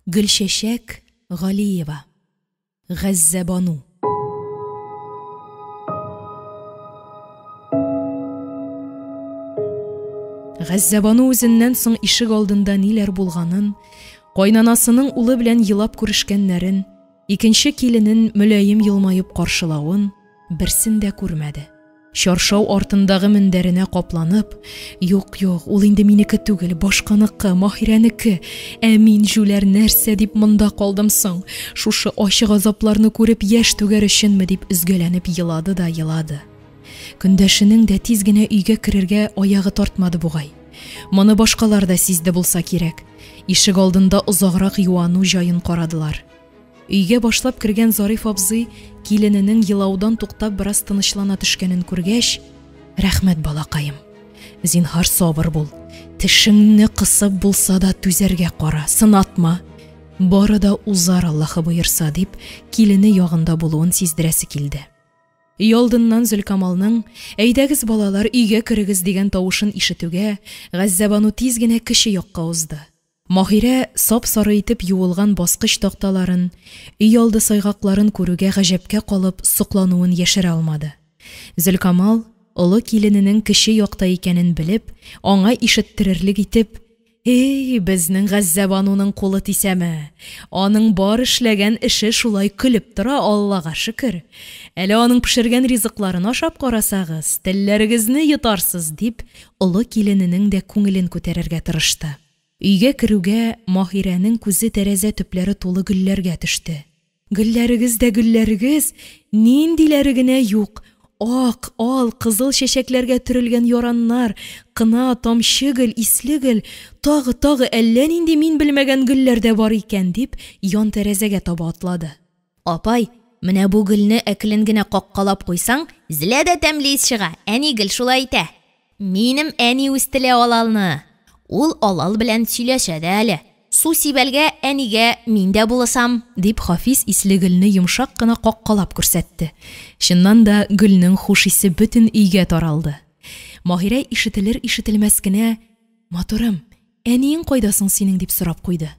Гөлшәшәк Галиева. Ғәззәбану. Ғәззәбану үзеннән соң ишек алдында ниләр булганын, кайнанасының улы белән елап күрешкәннәрен, икенче киленен мөлаем елмаеп каршылавын берсен дә күрмәде. Чаршау артындагы мендәренә капланып, юк, ул инде минеке түгел, башканыкы, Маһирәнеке. Мин җүләр нәрсә дип монда калдым соң? Шушы ачык азапларны күреп яшь түгәр өченме дип üzгәләнеп елады да елады. Көндәшенең дә тиз генә өйгә керергә аягы тартмады бугай. Моны башкалар да сизде булса кирәк. Ишек алдында озаграк юану җаен карадылар. Өйгә башлап кергән Зариф абзый килененең елаудан туктап бераз тынычлана төшкәнен күргәч, рәхмәт балакаем. Зинһар сабыр бул. Тешеңне кысып булса да түзәргә кара, сынатма. Бары да узар Аллаһы буерса дип, килене ягында булуын сиздерәсе килде. Өй алдыннан Зөлкамалның "Әйдәгез балалар, өйгә керегез" дигән тавышын ишетүгә, Ғәззәбану тиз генә кеше якка узды. Маһирә сап-сары итеп юылган баскыч такталарын, өй алды сайгакларын күрүгә гаҗәпкә калып, суклануын яшерә алмады. Зөлкамал олы килененең кеше якта икәнен белеп, аңа ишеттерерлек итеп: "Эй, безнең Ғәззәбануның кулы тисәме? Аның бар эшләгән эше шулай көлеп тора, Аллага шөкер. Әле аның пешергән ризыкларын ашап карасагыз, телләрегезне йотарсыз" дип, олы килененең дә күңелен күтәрергә тырышты. Өйгә керүгә Маһирәнең күзе тәрәзә төпләре тулы гөлләргә төште. Гөлләрегез дә гөлләрегез, ниндиләре генә юк. Ак, ал, кызыл чәчәкләргә төрелгән яраннар, кына, тамчы гөл, исле гөл, тагы әллә нинди мин белмәгән гөлләр дә бар икән дип, ян тәрәзәгә таба атлады. Апай, менә бу гөлне әкелен генә каккалап куйсаң, зилә дә тәмле ис чыга. Әни гөл шулай итә. Минем әни үстелә алалны. Ул алал белән сөйләшә дә әле. Су сибәлгә әнигә мин дә буласам, дип Хафиз исле гөлне йомшак кына каккалап күрсәтте. Шуннан да гөлнең хуш исе бөтен өйгә таралды. Маһирә ишетелер-ишетелмәс кенә: "Матурым, әниең кайда соң синең?" дип сорап куйды.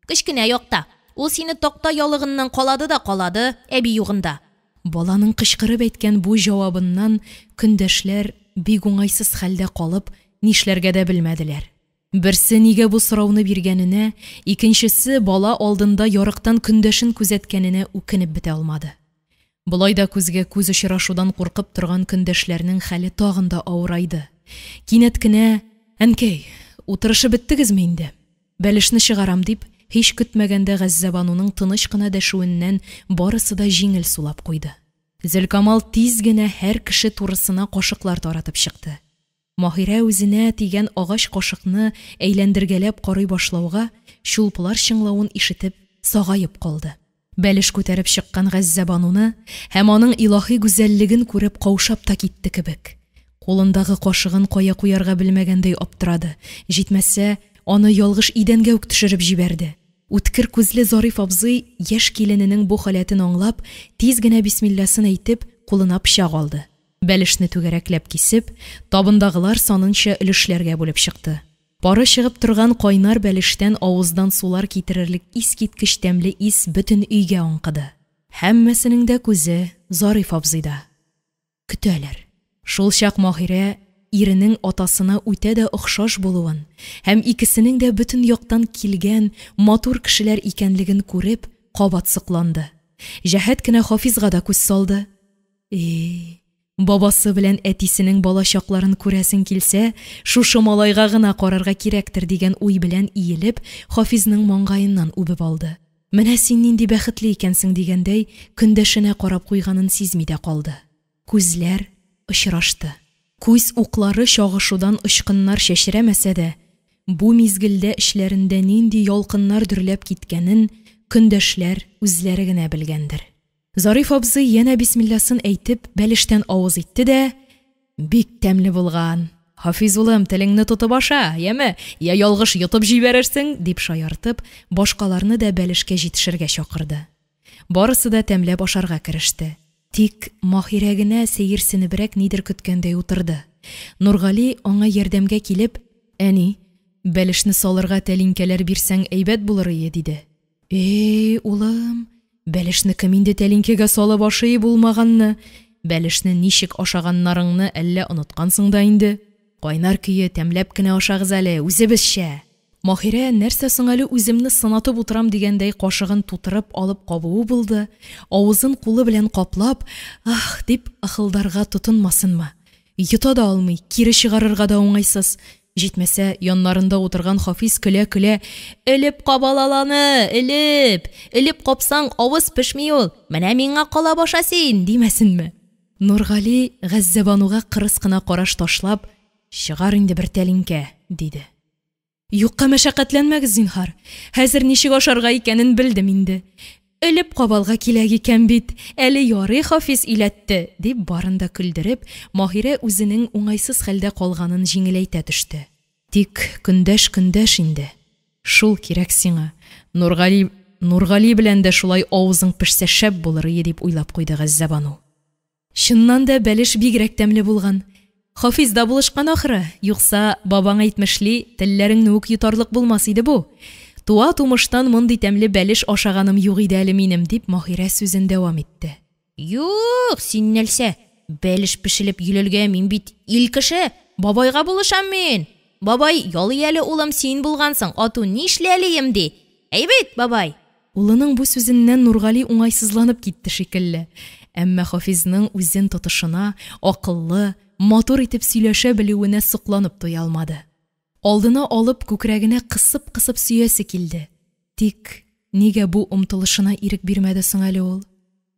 "Кечкенә якта. Ул сине такта ялыгыннан калады да калады, әби югында." Баланың кычкырып әйткән бу җавабыннан көндәшләр бик уңайсыз хәлдә калып, нишләргә дә белмәделәр. Берсе нигә бу сорауны биргәненә, икенчесе бала алдында ярыктан көндәшен күзәткәненә үкенеп бетә алмады. Булай да күзгә күз очрашудан куркып торган көндәшләрнең хәле тагын да авырайды. Кинәт кенә: "Әнкәй, утырышып беттегезме инде? Бәлешне чыгарам" дип, һич көтмәгәндә Ғәззәбануның тыныч кына дәшүеннән барысы да җиңел сулап куйды. Зөлкамал тиз генә һәр кеше турысына кашыклар таратып чыкты. Маһирә үзенә тигән агач кашыкны әйләндергәләп карый башлауга, шулпылар чыңлавын ишетеп, сагаеп калды. Бәлеш күтәреп чыккан Ғәззәбануны һәм аның илаһи гүзәллеген күреп каушап та китте кебек. Кулындагы кашыгын кая куярга белмәгәндәй аптырады. Җитмәсә, аны ялгыш идәнгә үк төшереп җибәрде. Үткер күзле Зариф абзый яшь килененең бу халәтен аңлап, тиз генә бисмилласын әйтеп, кулына пычак алды. Бәлешне түгәрәкләп кисеп, табындагылар санынча өлешләргә бүлеп чыкты. Пары чыгып торган кайнар бәлештән авыздан сулар китерерлек искиткеч тәмле ис бөтен өйгә аңкыды. Һәммәсенең дә күзе Зариф абзыйда. Көтәләр. Шул чак Маһирә иренең атасына үтә дә охшаш булуын һәм икесенең дә бөтен яктан килгән матур кешеләр икәнлеген күреп, кабат сыкланды. Җәһәт кенә Хафизга да күз салды. Бабасы белән әтисенең балачакларын күрәсен килсә, шушы малайга гына карарга кирәктер дигән уй белән иелеп, Хафизның маңгаеннан үбеп алды. "Менә син нинди бәхетле икәнсең" дигәндәй, көндәшенә карап куйганын сизми дә калды. Күзләр очрашты. Күз уклары чагышудан очкыннар чәчрәмәсә дә, бу мизгелдә эшләрендә нинди ялкыннар дөрләп киткәнен көндәшләр үзләре генә белгәндер. Зариф абзый янә бисмилласын әйтеп, бәлештән авыз итте дә: "Бик тәмле булган. Хафиз улым, телеңне тотып аша, яме, я ялгыш йотып җибәрерсең" дип шаяртып, башкаларны да бәлешкә җитешергә чакырды. Барысы да тәмләп ашарга кереште. Тик Маһирә генә сәерсенебрәк нидер көткәндәй утырды. Нургали аңа ярдәмгә килеп: "Әни, бәлешне салырга тәлинкәләр бирсәң әйбәт булыр иде" диде. Улым, бәлешнеке минде тәлинкәгә салып ашый булмаганны, бәлешне ничек ашаганнарыңны әллә оныткансың да инде. Кайнар көе тәмләп кенә ашагыз әле, үзебезчә. Маһирә нәрсә соң әле үземне сынатып утырам дигәндәй кашыгын тутырып алып кабуы булды. Авызын кулы белән каплап, дип ахылдарга тотынмасынмы. Йота да алмый, кире чыгарырга да уңайсыз. Җитмәсә, яннарында утырган Хафиз көлә-көлә, «Элеп кабалаланы, элеп капсаң авыз пешми ул, менә миңа кала баша син», димәсенме. Нургали Гәззәбануга кырыс кына караш ташлап, «Чыгар инде бер тәлинкә», диде. «Юкка мәшәкатьләнмәгез, зинһар. Хәзер ничек ашарга икәнен белдем инде. Элеп кабалга киләк икән бит, әле ярый Хафиз иләтте», дип барында күлдереп, Маһирә үзенең уңайсыз хәлдә калганын җиңеләйтә төште. Тик көндәш инде. Шул кирәк сиңа. Нургали белән дә шулай авызың пешсә шәп булыр иде, дип уйлап куйды Гәззәбану. Чыннан да бәлеш бигрәк тәмле булган. Хафиз да булышкан ахыры, юкса бабаң әйтмешли, телләреңне үк йотарлык булмас иде бу. Туа тумыштан мондый тәмле бәлеш ашаганым юк иде әле минем, дип Маһирә сүзен дәвам итте. Юк, син нәрсә? Бәлеш пешелеп йөлелгә мин бит ил кеше, бабайга булышам мин. Бабай, ялый әле улым син булгансың, ату нишләлием ди. Әйбәт, бабай. Улының бу сүзеннән Нургали уңайсызланып китте шикелле. Әмма Хафизның үзен тотышына, акыллы, матур итеп сөйләшә белүенә сокланып туя алмады. Алдына алып күкрәгенә кысып-кысып сөясе килде. Тик нигә бу омтылышына ирек бирмәде соң әле ул?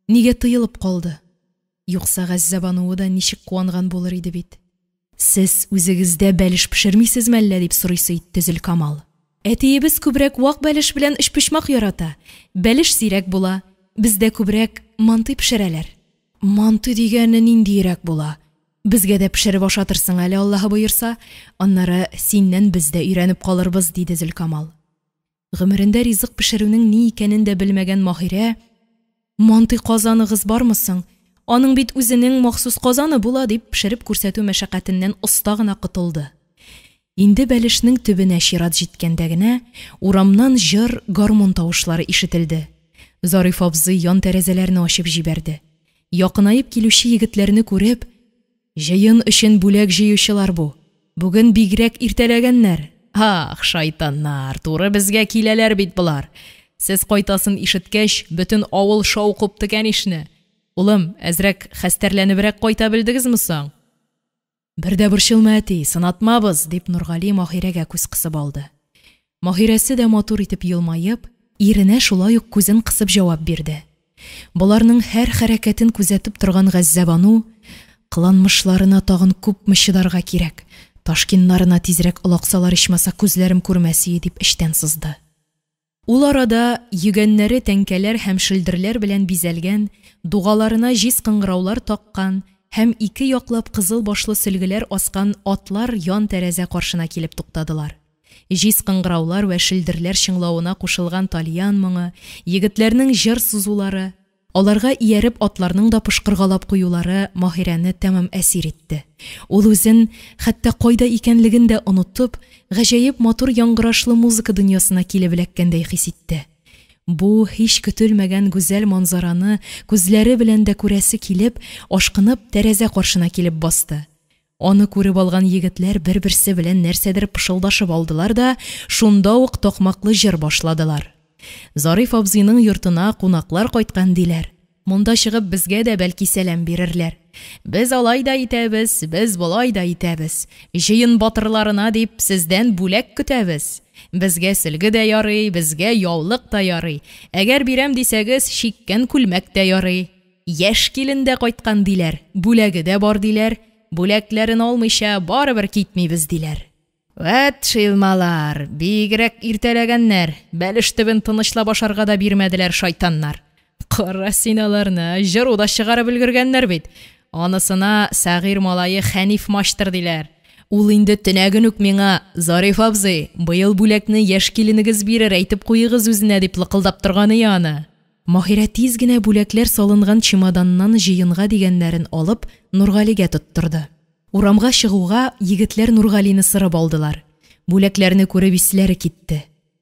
Нигә тыелып калды? Юкса Гәззәбануы да ничек куанган булыр иде бит. Сез үзегездә бәлеш пешермисезме әллә, дип сорыйсы итте Зөлкамал. Әтиебез күбрәк вак бәлеш белән эш пешмәк ярата. Бәлеш сирәк була. Бездә күбрәк манты пешерәләр. Манты дигәне ниндирәк була? Безгә дә пешереп ашатырсың әле, Аллаһы боерса, аннары синнән без дә өйрәнеп калырбыз, диде Зөлкамал. Гомерендә ризык пешерүнең ни икәнен дә белмәгән Маһирә, манты казаныгыз бармы соң? Аның бит үзенең махсус казаны була, дип пешереп күрсәтү мәшәкатеннән оста гына кытылды. Инде бәлешнең төбенә чират җиткәндә генә урамнан җыр, гармун тавышлары ишетелде. Зариф абзый ян тәрәзәләрне ачып җибәрде. Якынайып килүче егетләрне күреп, «Җыен өчен бүләк җыючылар бу. Бүген бигрәк иртәләгәннәр. Ах, шайтаннар, туры безгә киләләр бит булар. Сез кайтасын ишеткәч, бөтен авыл шау купты икән ишне. Улым, әзрәк хәстәрләнебрәк кайта белдегезме соң?» «Бер дә борчылма, әти, сынатмабыз», дип Нургали Маһирәгә күз кысып алды. Маһирәсе дә матур итеп елмаеп, иренә шулай ук күзен кысып җавап бирде. Буларның һәр хәрәкәтен күзәтеп торган Гәззәбану, кыланмышларына тагын күпме чыдарга кирәк, ташкиннарына тизрәк олаксалар ичмаса күзләрем күрмәсе, дип эштән сызды. Ул арада йөгәннәре тәңкәләр һәм шелдерләр белән бизәлгән, дугаларына җиз кыңгыраулар таккан һәм ике яклап кызыл башлы сөлгеләр аскан атлар ян тәрәзә каршына килеп туктадылар. Җиз кыңгыраулар вә шелдерләр чыңлавына кушылган тальян моңы, егетләрнең җыр сузулары, аларга ияреп атларның да пышкыргалап куюлары Маһирәне тәмам әсир итте. Ул үзен хәтта кайда икәнлеген дә онытып, гаҗәеп матур яңгырашлы музыка дөньясына килеп эләккәндәй хис итте. Бу һич көтелмәгән гүзәл манзараны күзләре белән дә күрәсе килеп, ашкынып тәрәзә каршына килеп басты. Аны күреп алган егетләр бер-берсе белән нәрсәдер пышылдашып алдылар да, шунда ук токмаклы җыр башладылар. Зариф абзыйның йортына кунаклар кайткан диләр. Монда чыгып безгә дә бәлки сәлам бирерләр. Без алай да итәбез, без болай да итәбез. Җыен батырларына дип сездән бүләк көтәбез. Безгә сөлге дә ярый, безгә яулык та ярый. Әгәр бирәм дисәгез, чиккән күлмәк тә ярый. Яшь килен дә кайткан диләр, бүләге дә бар диләр. Бүләкләрен алмыйча барыбер китмибез диләр. Вәт шилмалар, бигрәк иртәләгәннәр, бәлеш төбен тынычлап ашарга да бирмәделәр шайтаннар. Кара син аларны, җыру да чыгарып өлгергәннәр бит. Анысына Сәгыйр малае Хәниф маштыр диләр. Ул инде төнәген үк миңа, Зариф абзый, быел бүләкне яшь киленегез бирер, әйтеп куегыз үзенә, дип лыкылдап торганы яны. Маһирә тиз генә бүләкләр салынган чемоданнан җыенга дигәннәрен алып, Нургалигә тоттырды. Урамга чыгуга егетләр Нургалине сырып алдылар. Бүләкләрне күреп исләре китте.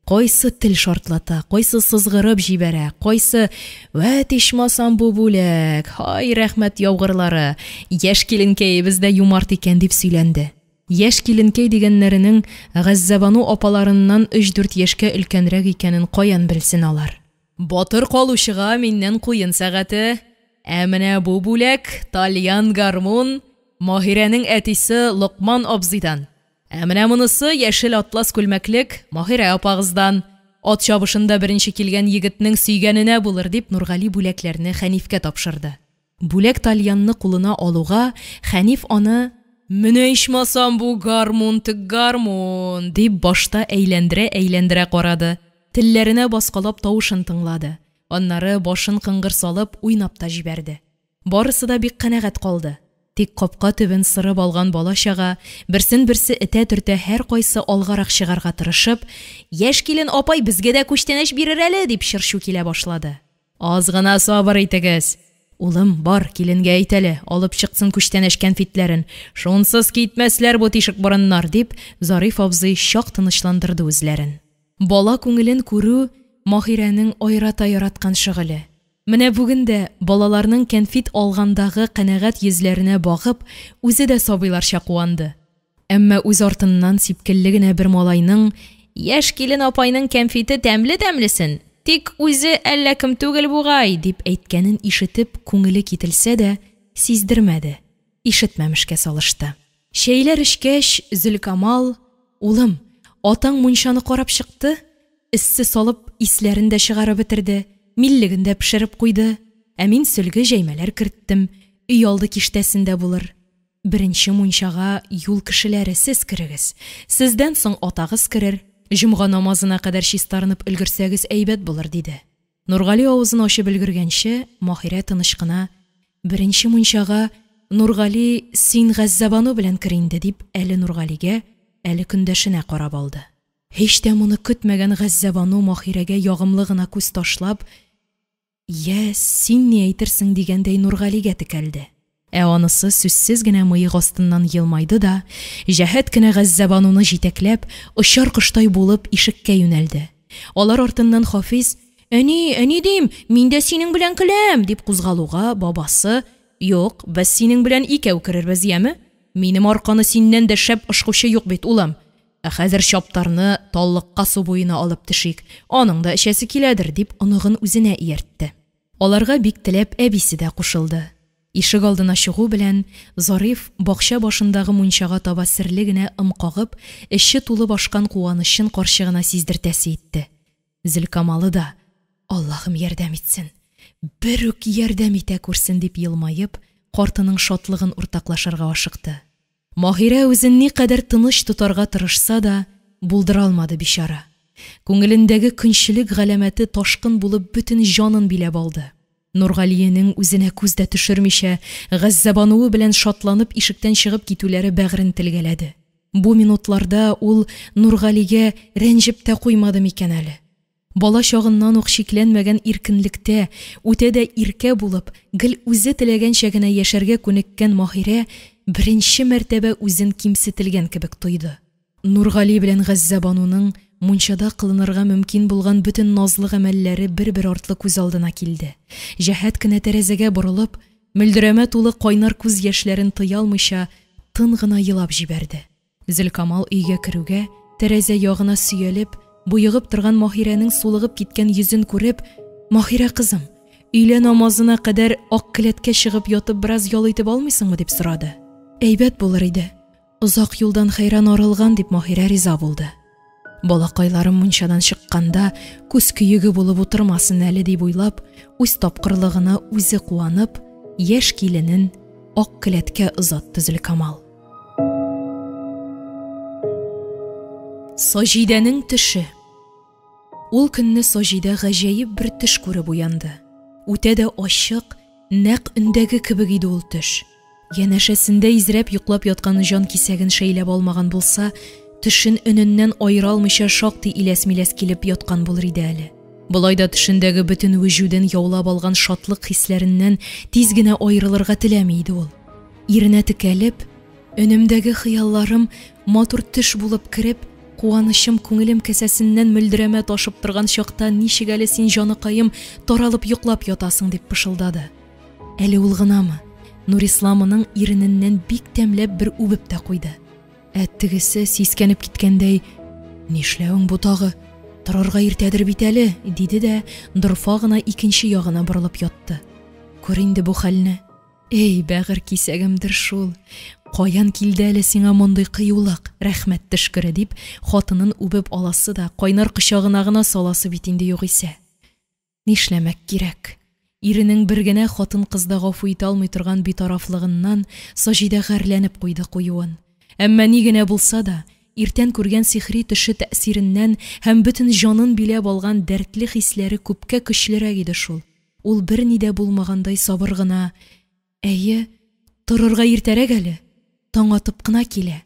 Кайсы тел шартлата, кайсы сызгырып җибәрә, кайсы «Вә тишмасам бу бүләк, хай рәхмәт яугырлары, яшь киленкәебез дә юмарт икән» дип сөйләнде. Яшь киленкәй дигәннәренең Гәззәбану апаларыннан 3-4 яшькә өлкәнрәк икәнен каян белсен алар. Батыр калучыга миннән куен сәгате, ә менә бу бүләк Тальян гармун Маһирәнең әтисе Локман абзыйдан. Ә менә монысы яшел атлас күлмәклек Маһирә апагыздан. Ат чабышында беренче килгән егетнең сөйгәненә булыр дип Нургали бүләкләрне Хәнифкә тапшырды. Бүләк Тальянны кулына алуга, Хәниф аны «Менә ичмасам бу гармун тик гармун» дип башта әйләндерә карады. Телләренә баскалап тавышын тыңлады. Аннары башын кыңгыр салып уйнап та җибәрде. Барысы да бик канәгать калды. Тик капка төбен сырып алган бала-чага берсен-берсе этә-төртә һәр кайсы алгарак чыгарга тырышып, «Яшь килен апай безгә дә күчтәнәч бирер әле» дип чыршу килә башлады. «Аз гына сабыр итегез. Улым, бар, киленгә әйт әле, алып чыксын күчтәнәч кәнфитләрен. Шунсыз китмәсләр бу тишек борыннар» дип Зариф абзый чак тынычландырды үзләрен. Бала күңелен күрү Маһирәнең айрата яраткан шөгыле. Менә бүген дә балаларның кәнфит алгандагы канәгать йөзләренә багып, үзе дә сабыйларча куанды. Әмма үз артыннан сипкелле генә бер малайның «Яшь килен апайның кәнфите тәмле-тәмлесен, тик үзе әллә кем түгел бугай» дип әйткәнен ишетеп күңеле кителсә дә, сиздермәде. Ишетмәмешкә салышты. Шәйләр эчкәч, Зөлкамал: «Улым, атаң мунчаны карап чыкты, эссе салып исләрен дә чыгарып бетерде. Миллеген дә пешереп куйды. Ә мин сөлге җәймәләр керттем. Өй алды киштәсендә булыр. Беренче мунчага юл кешеләре сез керегез. Сездән соң атагыз керер. Җомга намазына кадәр чистарынып өлгерсәгез әйбәт булыр» диде. Нургали авызын ачып өлгергәнче, Маһирә тыныч кына: «Беренче мунчага Нургали син Гәззәбану белән кер инде» дип, әле Нургалигә, әле көндәшенә карап алды. Һич тә моны көтмәгән Гәззәбану Маһирәгә ягымлы гына күз ташлап: «Я, син ни әйтерсең» дигәндәй Нургалигә текәлде. Ә анысы сүзсез генә мыек астыннан елмайды да, җәһәт кенә Гәззәбануны җитәкләп, очар коштай булып ишеккә юнәлде. Алар артыннан Хафиз: «Әни дим, мин дә синең белән киләм» дип кузгалуга, бабасы: «Юк, без синең белән икәү керербез, яме? Минем арканы синнән дә шәп ышкучы юк бит, улым. Ә хәзер чаптарны таллыкка су буена алып төшик. Аның да эчәсе киләдер» дип оныгын үзенә ияртте. Аларга бик теләп әбисе дә кушылды. Ишек алдына чыгу белән Зариф бакча башындагы мунчага таба серле генә кагып, эче тулы башкан куанычын карчыгына сиздертәсе итте. Зөлкамалы да: «Аллаһым ярдәм итсен, бер үк ярдәм итә күрсен» дип елмаеп, картының шатлыгын уртаклашырга ашыкты. Маһирә үзен никадәр тыныч тотарга тырышса да, булдыра алмады бичара. Күңелендәге көнчелек галәмәте ташкын булып бөтен җанын биләп алды. Нургалиянең үзенә күз дә төшермичә, Гәззәбануы белән шатланып ишектән чыгып китүләре бәгырен телгәләде. Бу минутларда ул Нургалигә рәнҗеп тә куймады микән әле. Бала чагыннан ук шикләнмәгән иркенлектә, үтә дә иркә булып, гел үзе теләгәнчә генә яшәргә күнеккән Маһирә беренче мәртәбә үзен кимсетелгән кебек тойды. Нургали белән Гәззәбануның мунчада кылынырга мөмкин булган бөтен назлы гамәлләре бер-бер артлы күз алдына килде. Җәһәт кенә тәрәзәгә борылып, мөлдерәмә тулы кайнар күз яшьләрен тыя алмыйча, тын гына елап җибәрде. Зөлкамал өйгә керүгә, тәрәзә ягына сөялеп, буйыгып торган Маһирәнең сулыгып киткән йөзен күреп: «Маһирә кызым, өйлә намазына кадәр ак келәткә чыгып ятып бераз ял итеп алмыйсыңмы?» дип сорады. «Әйбәт булыр иде. Озак юлдан хәйран арылган» дип Маһирә риза булды. Балакайларым мунчадан чыкканда күз көйеге булып утырмасын әле дип уйлап, үз тапкырлыгына үзе куанып, яшь киленен ак келәткә озатты Зөлкамал. Саҗидәнең төше. Ул көнне Саҗидә гаҗәеп бер төш күреп уянды. Үтә дә ачык, нәкъ өндәге кебек иде ул төш. Янәшәсендә изрәп йоклап яткан җан кисәген шәйләп алмаган булса, төшен өненнән айыра алмыйча шактый иләс-миләс килеп яткан булыр иде әле. Болай да төшендәге бөтен вөҗүден яулап алган шатлык хисләреннән тиз генә аерылырга теләми иде ул. Иренә текәлеп, өнемдәге хыялларым матур төш булып кереп, Куанычым күңелем кесәсеннән мөлдерәмә ташып торган чакта ничек әле син җаныкаем таралып йоклап ятасың дип пышылдады. Әле ул гынамы? Нурисламының ирененнән бик тәмләп бер үбеп тә куйды. Тегесе сискәнеп киткәндәй, "Нишләвең бу тагы? Торырга иртәдер бит әле", диде дә дорфа гына икенче ягына борылып ятты. Күр инде бу хәлне. Эй, бәгырь кисәгемдер шул. Каян килде әле сиңа мондый кыюлык, рәхмәт төшкере дип, хатынын үбеп аласы да, кайнар кочагына гына саласы бит инде югыйсә. Нишләмәк кирәк? Иренең бер генә хатын кызда гафу итә алмый торган битарафлыгыннан Саҗидә гәрләнеп куйды куюын. Әмма ни генә булса да, иртән күргән сихри төше тәэсиреннән һәм бөтен җанын биләп алган дәртле хисләре күпкә көчлерәк иде шул. Ул берни дә булмагандай сабыр гына: "Әйе, торырга иртәрәк әле. Таң атып кына килә.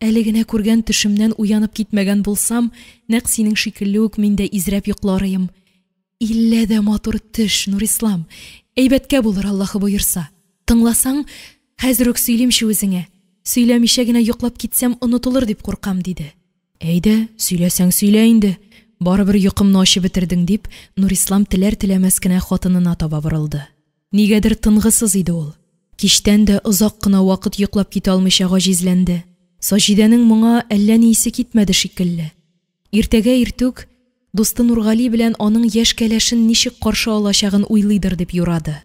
Әле генә күргән төшемнән уянып китмәгән булсам, нәкъ синең шикелле үк мин дә изрәп йокларыйм. Иллә дә матур төш, Нурислам. Әйбәткә булыр, Аллаһы боерса. Тыңласаң, хәзер үк сөйлимче үзеңә. Сөйләмичә генә йоклап китсәм, онытылыр дип куркам", диде. "Әйдә, сөйләсәң сөйлә инде. Барыбер йокымны ачып бетердең", дип, Нурислам теләр-теләмәс кенә хатынына таба борылды. Нигәдер тынгысыз иде ул. Кичтән дә озак кына вакыт йоклап китә алмыйча гаҗизләнде. Саҗидәнең моңа әллә ни исе китмәде шикелле. Иртәгә иртүк дусты Нургали белән аның яшь кәләшен ничек каршы алачагын уйлыйдыр дип юрады.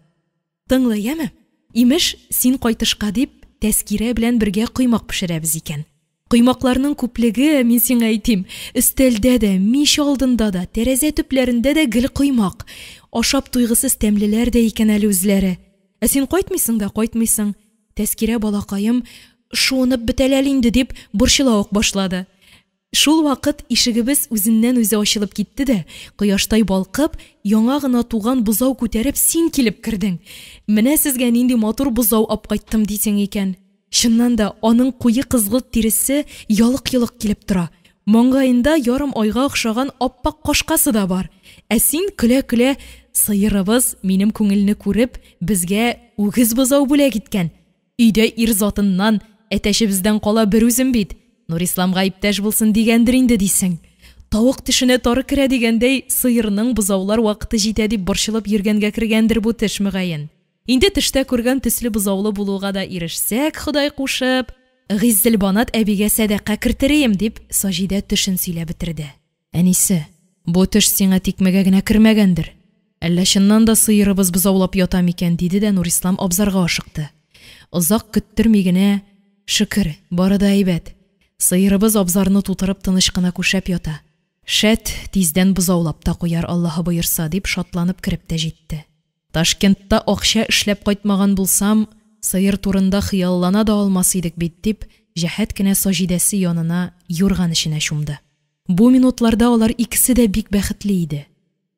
"Тыңлы, яме? Имеш, син кайтышка дип, Тәскирә белән бергә коймак пешерәбез икән. Коймакларның күплеге, мин сиңа әйтим, өстәлдә дә, мич алдында да, тәрәзә төпләрендә дә гел коймак. Ашап туйгысыз тәмлеләр дә икән әле үзләре. Син кайтмыйсың да кайтмыйсың. Тәскирә балакаем, шуынып бетәләр инде", дип борчыла ук башлады. Шул вакыт ишегебез үзеннән-үзе ачылып китте дә, кояштай балкып, яңа гына туган бозау күтәреп син килеп кердең. "Менә сезгә нинди матур бозау ап кайттым" дисең икән. Чыннан да аның куе кызгылт тиресе ялык-йылык килеп тора. Маңгаенда ярым айга охшаган аппак кашкасы да бар. Син көлә-көлә: "Сыерыбыз минем күңелне күреп, безгә үгез бозау бүләк иткән. Өйдә ир затыннан, әтәчебездән кала бер үзем бит. Нурисламга иптәш булсын дигәндер инде" дисең. Тавык тешенә тары керә дигәндәй, сыерның бозаулар вакыты җитә дип борчылып йөргәнгә кергәндер бу теш мөгаен. Инде төштә күргән төсле бозаулы булуга да ирешсәк, Ходай кушып, Гиззелбанат әбигә сәдака кертерим", дип Саҗидә төшен сөйләп бетерде. "Әнисе, бу төш сиңа тикмәгә генә кермәгәндер. Әллә чыннан да сыерыбыз бозаулап ята микән", диде дә Нурислам абзарга ашыкты. Озак көттерми генә: "Шөкер, бары да әйбәт. Сыерыбыз абзарны тутырып тыныч кына күшәп ята. Шәт, тиздән бозаулап та куяр, Аллаһы боерса", дип шатланып кереп тә җитте. "Ташкентта акча эшләп кайтмаган булсам, сыер турында хыяллана да алмас идек бит", дип җәһәт кенә Саҗидәсе янына юрган эченә чумды. Бу минутларда алар икесе дә бик бәхетле иде.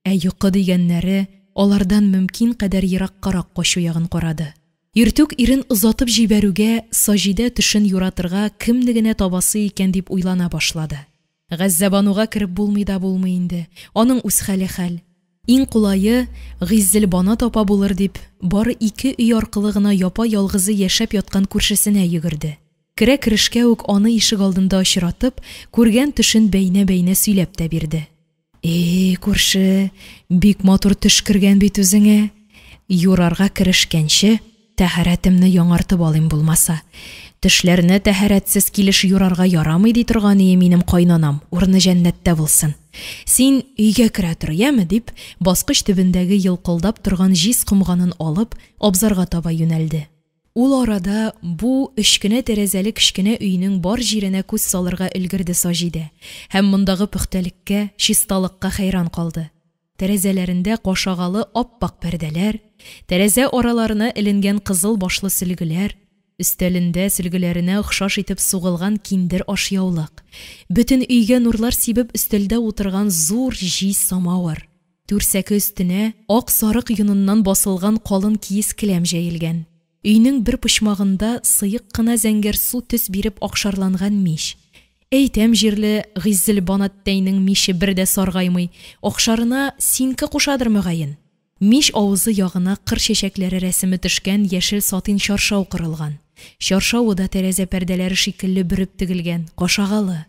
Йокы дигәннәре алардан мөмкин кадәр ераккарак качу ягын карады. Иртүк ирен озатып җибәрүгә, Саҗидә төшен юратырга кемне генә табасы икән дип уйлана башлады. Гәззәбануга кереп булмый да булмый инде. Аның үз хәле хәл. Иң кулайы Гиззелбанат апа булыр дип, бары 2 өй аркылы гына япа-ялгызы яшәп яткан күршесенә йөгерде. Керә-керешкә үк аны ишек алдында очратып, күргән төшен бәйнә-бәйнә сөйләп тә бирде. Күрше, бик матур төш кергән бит үзеңә. Юрарга керешкәнче, тәһарәтемне яңартып алыйм булмаса. Төшләрне тәһарәтсез килеш юрарга ярамый ди торган минем кайнанам, урыны җәннәттә булсын. Син өйгә керә тор, яме", дип, баскыч төбендәге йылкылдап торган җиз комганын алып, абзарга таба юнәлде. Ул арада бу өчкенә тәрәзәле кечкенә өйнең бар җиренә күз салырга өлгерде Саҗидә һәм мондагы пөхтәлеккә, чисталыкка хәйран калды. Тәрәзәләрендә кашагалы аппак пәрдәләр, тәрәзә араларына эленгән кызыл башлы сөлгеләр, өстәлендә сөлгеләренә охшаш итеп сугылган киндер ашъяулык. Бөтен өйгә нурлар сибеп өстәлдә утырган зур җиз самавыр. Түрсәке өстенә ак сарык юныннан басылган калын киез келәм җәелгән. Өйнең бер почмагында сыек кына зәңгәр су төс биреп акшарланган мич. Әйтәм җирле Гиззелбанат тәйнең мише бер дә саргаймый, акшарына синке кушадыр мөгаен. Мич авызы ягына кыр чәчәкләре рәсеме төшкән яшел сатин чаршау кырылган. Чаршауы да тәрәзә пәрдәләре шикелле бөреп тегелгән, кашагалы.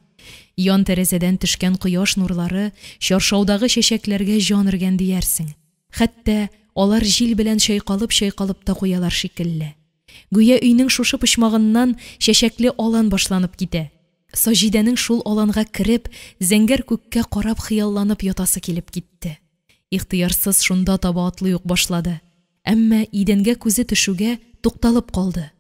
Ян тәрәзәдән төшкән кояш нурлары чаршаудагы чәчәкләргә җан өргән диярсең. Хәтта алар җил белән чайкалып та куялар шикелле. Гүя өйнең шушы почмагыннан чәчәкле алан башланып китә. Саҗидәнең шул аланга кереп, зәңгәр күккә карап хыялланып ятасы килеп китте. Ихтыярсыз шунда таба атлый ук башлады. Әмма идәнгә күзе төшүгә тукталып калды.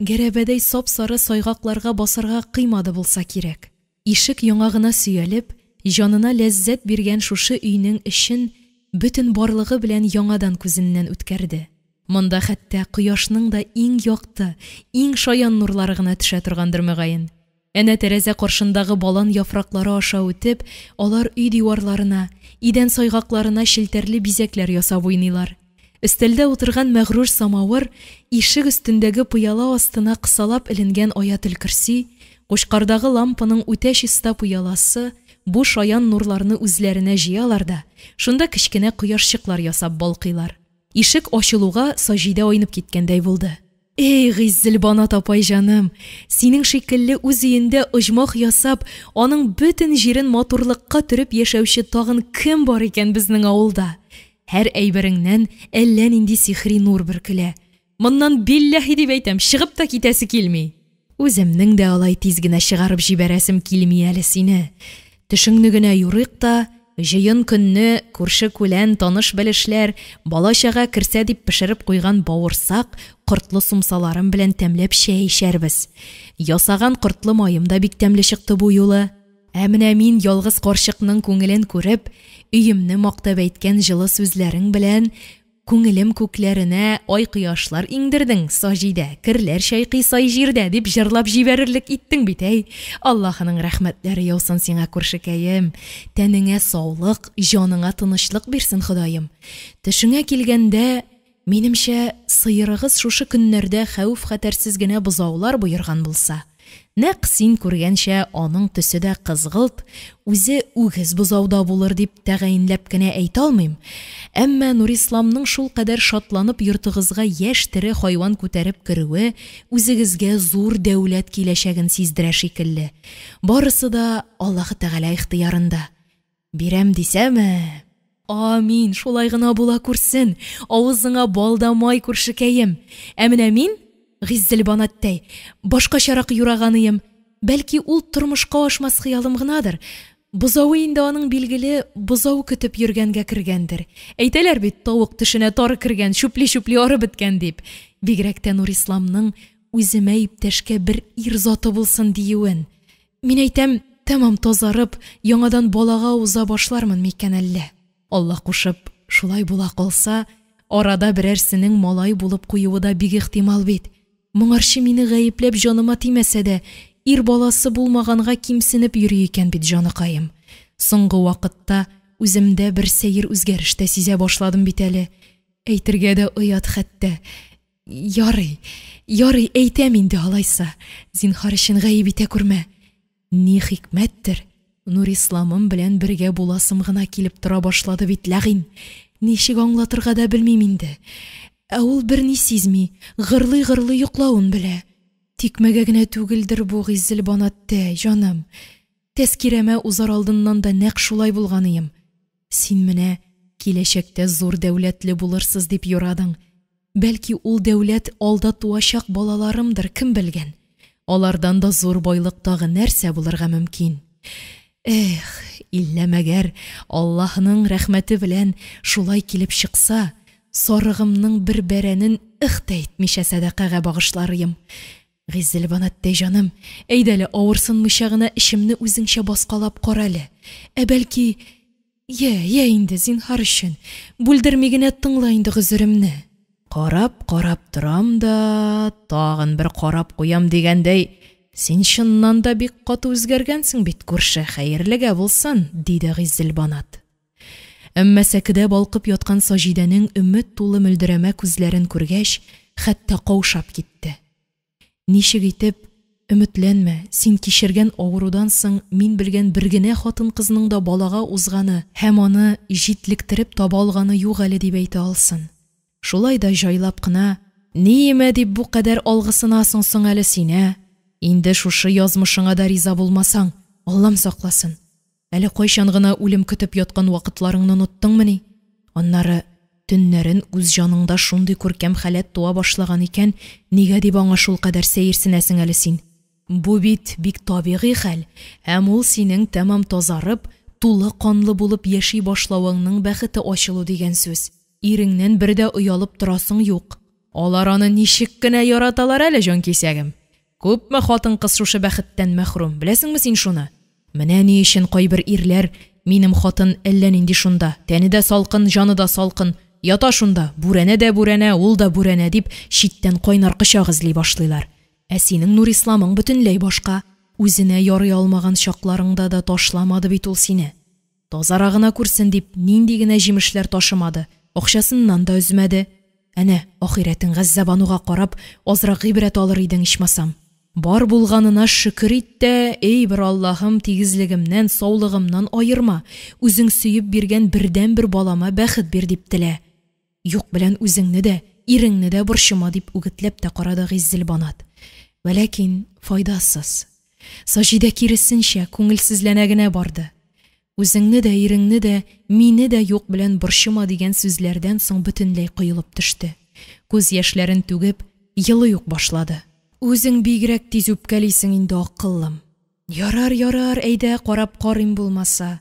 Гәрәбәдәй сап-сары сайгакларга басарга кыймады булса кирәк. Ишек яңагына сөялеп, җанына ләззәт биргән шушы өйнең эшен бөтен барлыгы белән яңадан күзеннән үткәрде. Монда хәтта кояшның да иң якты, иң шаян нурлары гына төшә торгандыр мөгаен. Әнә тәрәзә каршындагы балан яфраклары аша үтеп, алар өй диварларына, идән сайгакларына шелтәрле бизәкләр ясап уйныйлар. Өстәлдә утырган мәгърур самавыр, ишек өстендәге пыяла астына кысалап эленгән аятел көрси, кушкардагы лампаның үтә чиста пыяласы бу шаян нурларны үзләренә җыялар да, шунда кечкенә кояшчыклар ясап балкыйлар. Ишек ачылуга Саҗидә айнып киткәндәй булды. Эй, Гыйзелбанат апай җаным, синең шикелле үз өендә оҗмах ясап, аның бөтен җирен матурлыкка төреп яшәүче тагын кем бар икән безнең авылда? Һәр әйбереңнән әллә нинди сихри нур бөркелә. Моннан билләһи дип әйтәм, чыгып та китәсе килми. Үземнең дә алай тиз генә чыгарып җибәрәсем килми әле сине. Төшеңне генә юрыйк та, җыен көнне күрше-күлән, таныш-белешләр, бала-чага керсә дип пешереп куйган бавырсак, кортлы сумсаларым белән тәмләп чәй эчәрбез. Ясаган кортлы маем да бик тәмле чыкты бу юлы. Ә менә мин ялгыз карчыкның күңелен күреп, өемне мактап әйткән җылы сүзләрең белән күңелем күкләренә ай кояшлар иңдердең, Саҗидә, керләр чайкый сай җирдә дип җырлап җибәрерлек иттең бит, әй. Аллаһының рәхмәтләре яусын сиңа, күршекәем. Тәнеңә саулык, җаныңа тынычлык бирсен Ходаем. Төшеңә килгәндә, минемчә, сыерыгыз шушы көннәрдә хәүф-хәтәрсез генә бозаулар буйырган булса, нәкъ син күргәнчә аның төсе дә кызгылт, үзе үгез бозауда булыр дип тәгаенләп кенә әйтә алмыйм. Әмма Нурисламның шул кадәр шатланып йортыгызга яшь тере хайван күтәреп керүе үзегезгә зур дәүләт киләчәген сиздерә шикелле. Барысы да Аллаһы Тәгалә ихтыярында. Бирәм дисәме? Амин, шулай гына була күрсен. Авызыңа балдамай, күршекәем. Ә менә мин Гыйзелбанаттай, башкачарак юраганыем. Бәлки ул тормышка ашмас хыялым гынадыр. Бозавы инде аның билгеле бозау көтеп йөргәнгә кергәндер. Әйтәләр бит, тавык төшенә тары кергән, шүпли-шүпли ары беткән дип. Бигрәк тә Нурисламның үземә иптәшкә бер ир заты булсын диюен. Мин әйтәм, тәмам тазарып, яңадан балага уза башлармын микән әллә. Алла кушып, шулай була калса, арада берәрсенең малай булып куюы да бик ихтимал бит. Моңарчы мине гаепләп җаныма тимәсә дә, ир баласы булмаганга кимсенеп йөри икән бит җаныкаем. Соңгы вакытта үземдә бер сәер үзгәреш тә сизә башладым бит әле. Әйтергә дә оят хәтта. Ярый, әйтәм инде алайса. Зинһар өчен гаеп итә күрмә. Ни хикмәттер, Нурисламым белән бергә буласым гына килеп тора башлады бит ләгин. Ничек аңлатырга да белмим инде. Ә ул берни сизми, гырлый-гырлый йоклавын белә. Тикмәгә генә түгелдер бу Гыйзелбанаттай, җаным. Тәскирәмә узар алдыннан да нәкъ шулай булганыем. Син менә киләчәктә зур дәүләтле булырсыз дип юрадың. Бәлки ул дәүләт алда туачак балаларымдыр, кем белгән. Алардан да зур байлыктагы нәрсә булырга мөмкин. Эх, илләмәгәр Аллаһның рәхмәте белән шулай килеп чыкса, сарыгымның бер бәрәнен ихтә итмичә садакага багышларым. Гыйзелбанаттай җаным, әйдәле авырсынмыйча гына ишемне үзеңчә баскалап карале. Ә бәлки, я инде зинһар өчен, бүлдерми генә тыңла инде гызыремне. Карап торам да, тагын бер карап куям дигәндәй, син чыннан да бик каты үзгәргәнсең бит, күрше, хәерлегә булсын, диде Гыйзелбанат. Әмма сәкедә балкып яткан Саҗидәнең өмет тулы мөлдерәмә күзләрен күргәч, хәтта каушап китте. Ничек итеп, өметләнмә, син кичергән авырудан соң мин белгән бер генә хатын кызның да балага узганы һәм аны җитлектереп таба алганы юк әле дип әйтә алсын. Шулай да җайлап кына, ниемә дип бу кадәр алгысынасың соң әле сине? Инде шушы язмышыңа да риза булмасаң, Аллам сакласын. Әле кайчан гына үлем көтеп яткан вакытларыңны оныттыңмыни? Аннары төннәрен үз җаныңда шундый күркәм халәт туа башлаган икән, нигә дип аңа шул кадәр сәерсенәсең әле син? Бу бит бик табигый хәл, һәм ул синең тәмам тазарып, тулы канлы булып яши башлавыңның бәхете ачылу дигән сүз. Иреңнән бер дә уялып торасың юк. Алар аны ничек кенә яраталар әле, җан кисәгем. Күпме хатын-кыз шушы бәхеттән мәхрүм, беләсеңме син шуны? Менә ни өчен кайбер ирләр, минем хатын әллә нинди шунда, тәне дә салкын, җаны да салкын, ята шунда, бүрәнә дә бүрәнә, ул да бүрәнә дип, читтән кайнар кочак эзли башлыйлар. Ә синең Нурисламың бөтенләй башка. Үзенә ярый алмаган чакларыңда да ташламады бит ул сине. Тазарагына күрсен дип, нинди генә җимешләр ташымады, акчасыннан да үзмәде. Әнә, ахиретен Газзабануга карап, азрак гыйбрәт алыр идең ичмасам. Бар булганына шөкер ит тә, эй бер Аллаһым, тигезлегемнән, саулыгымнан аерма, үзең сөеп биргән бердән бер балама бәхет бир дип телә. Юк белән үзеңне дә, иреңне дә борчыма дип үгетләп тә карады Гиззелбанат. Вәләкин файдасыз. Саҗидә киресенчә күңелсезләнә генә барды. Үзеңне дә, иреңне дә, мине дә юк белән борчыма дигән сүзләрдән соң бөтенләй коелып төште. Күз яшьләрен түгеп, елый ук башлады. Үзең бигрәк тиз үпкәлисең инде, акыллым. Ярар, әйдә карап карыйм булмаса.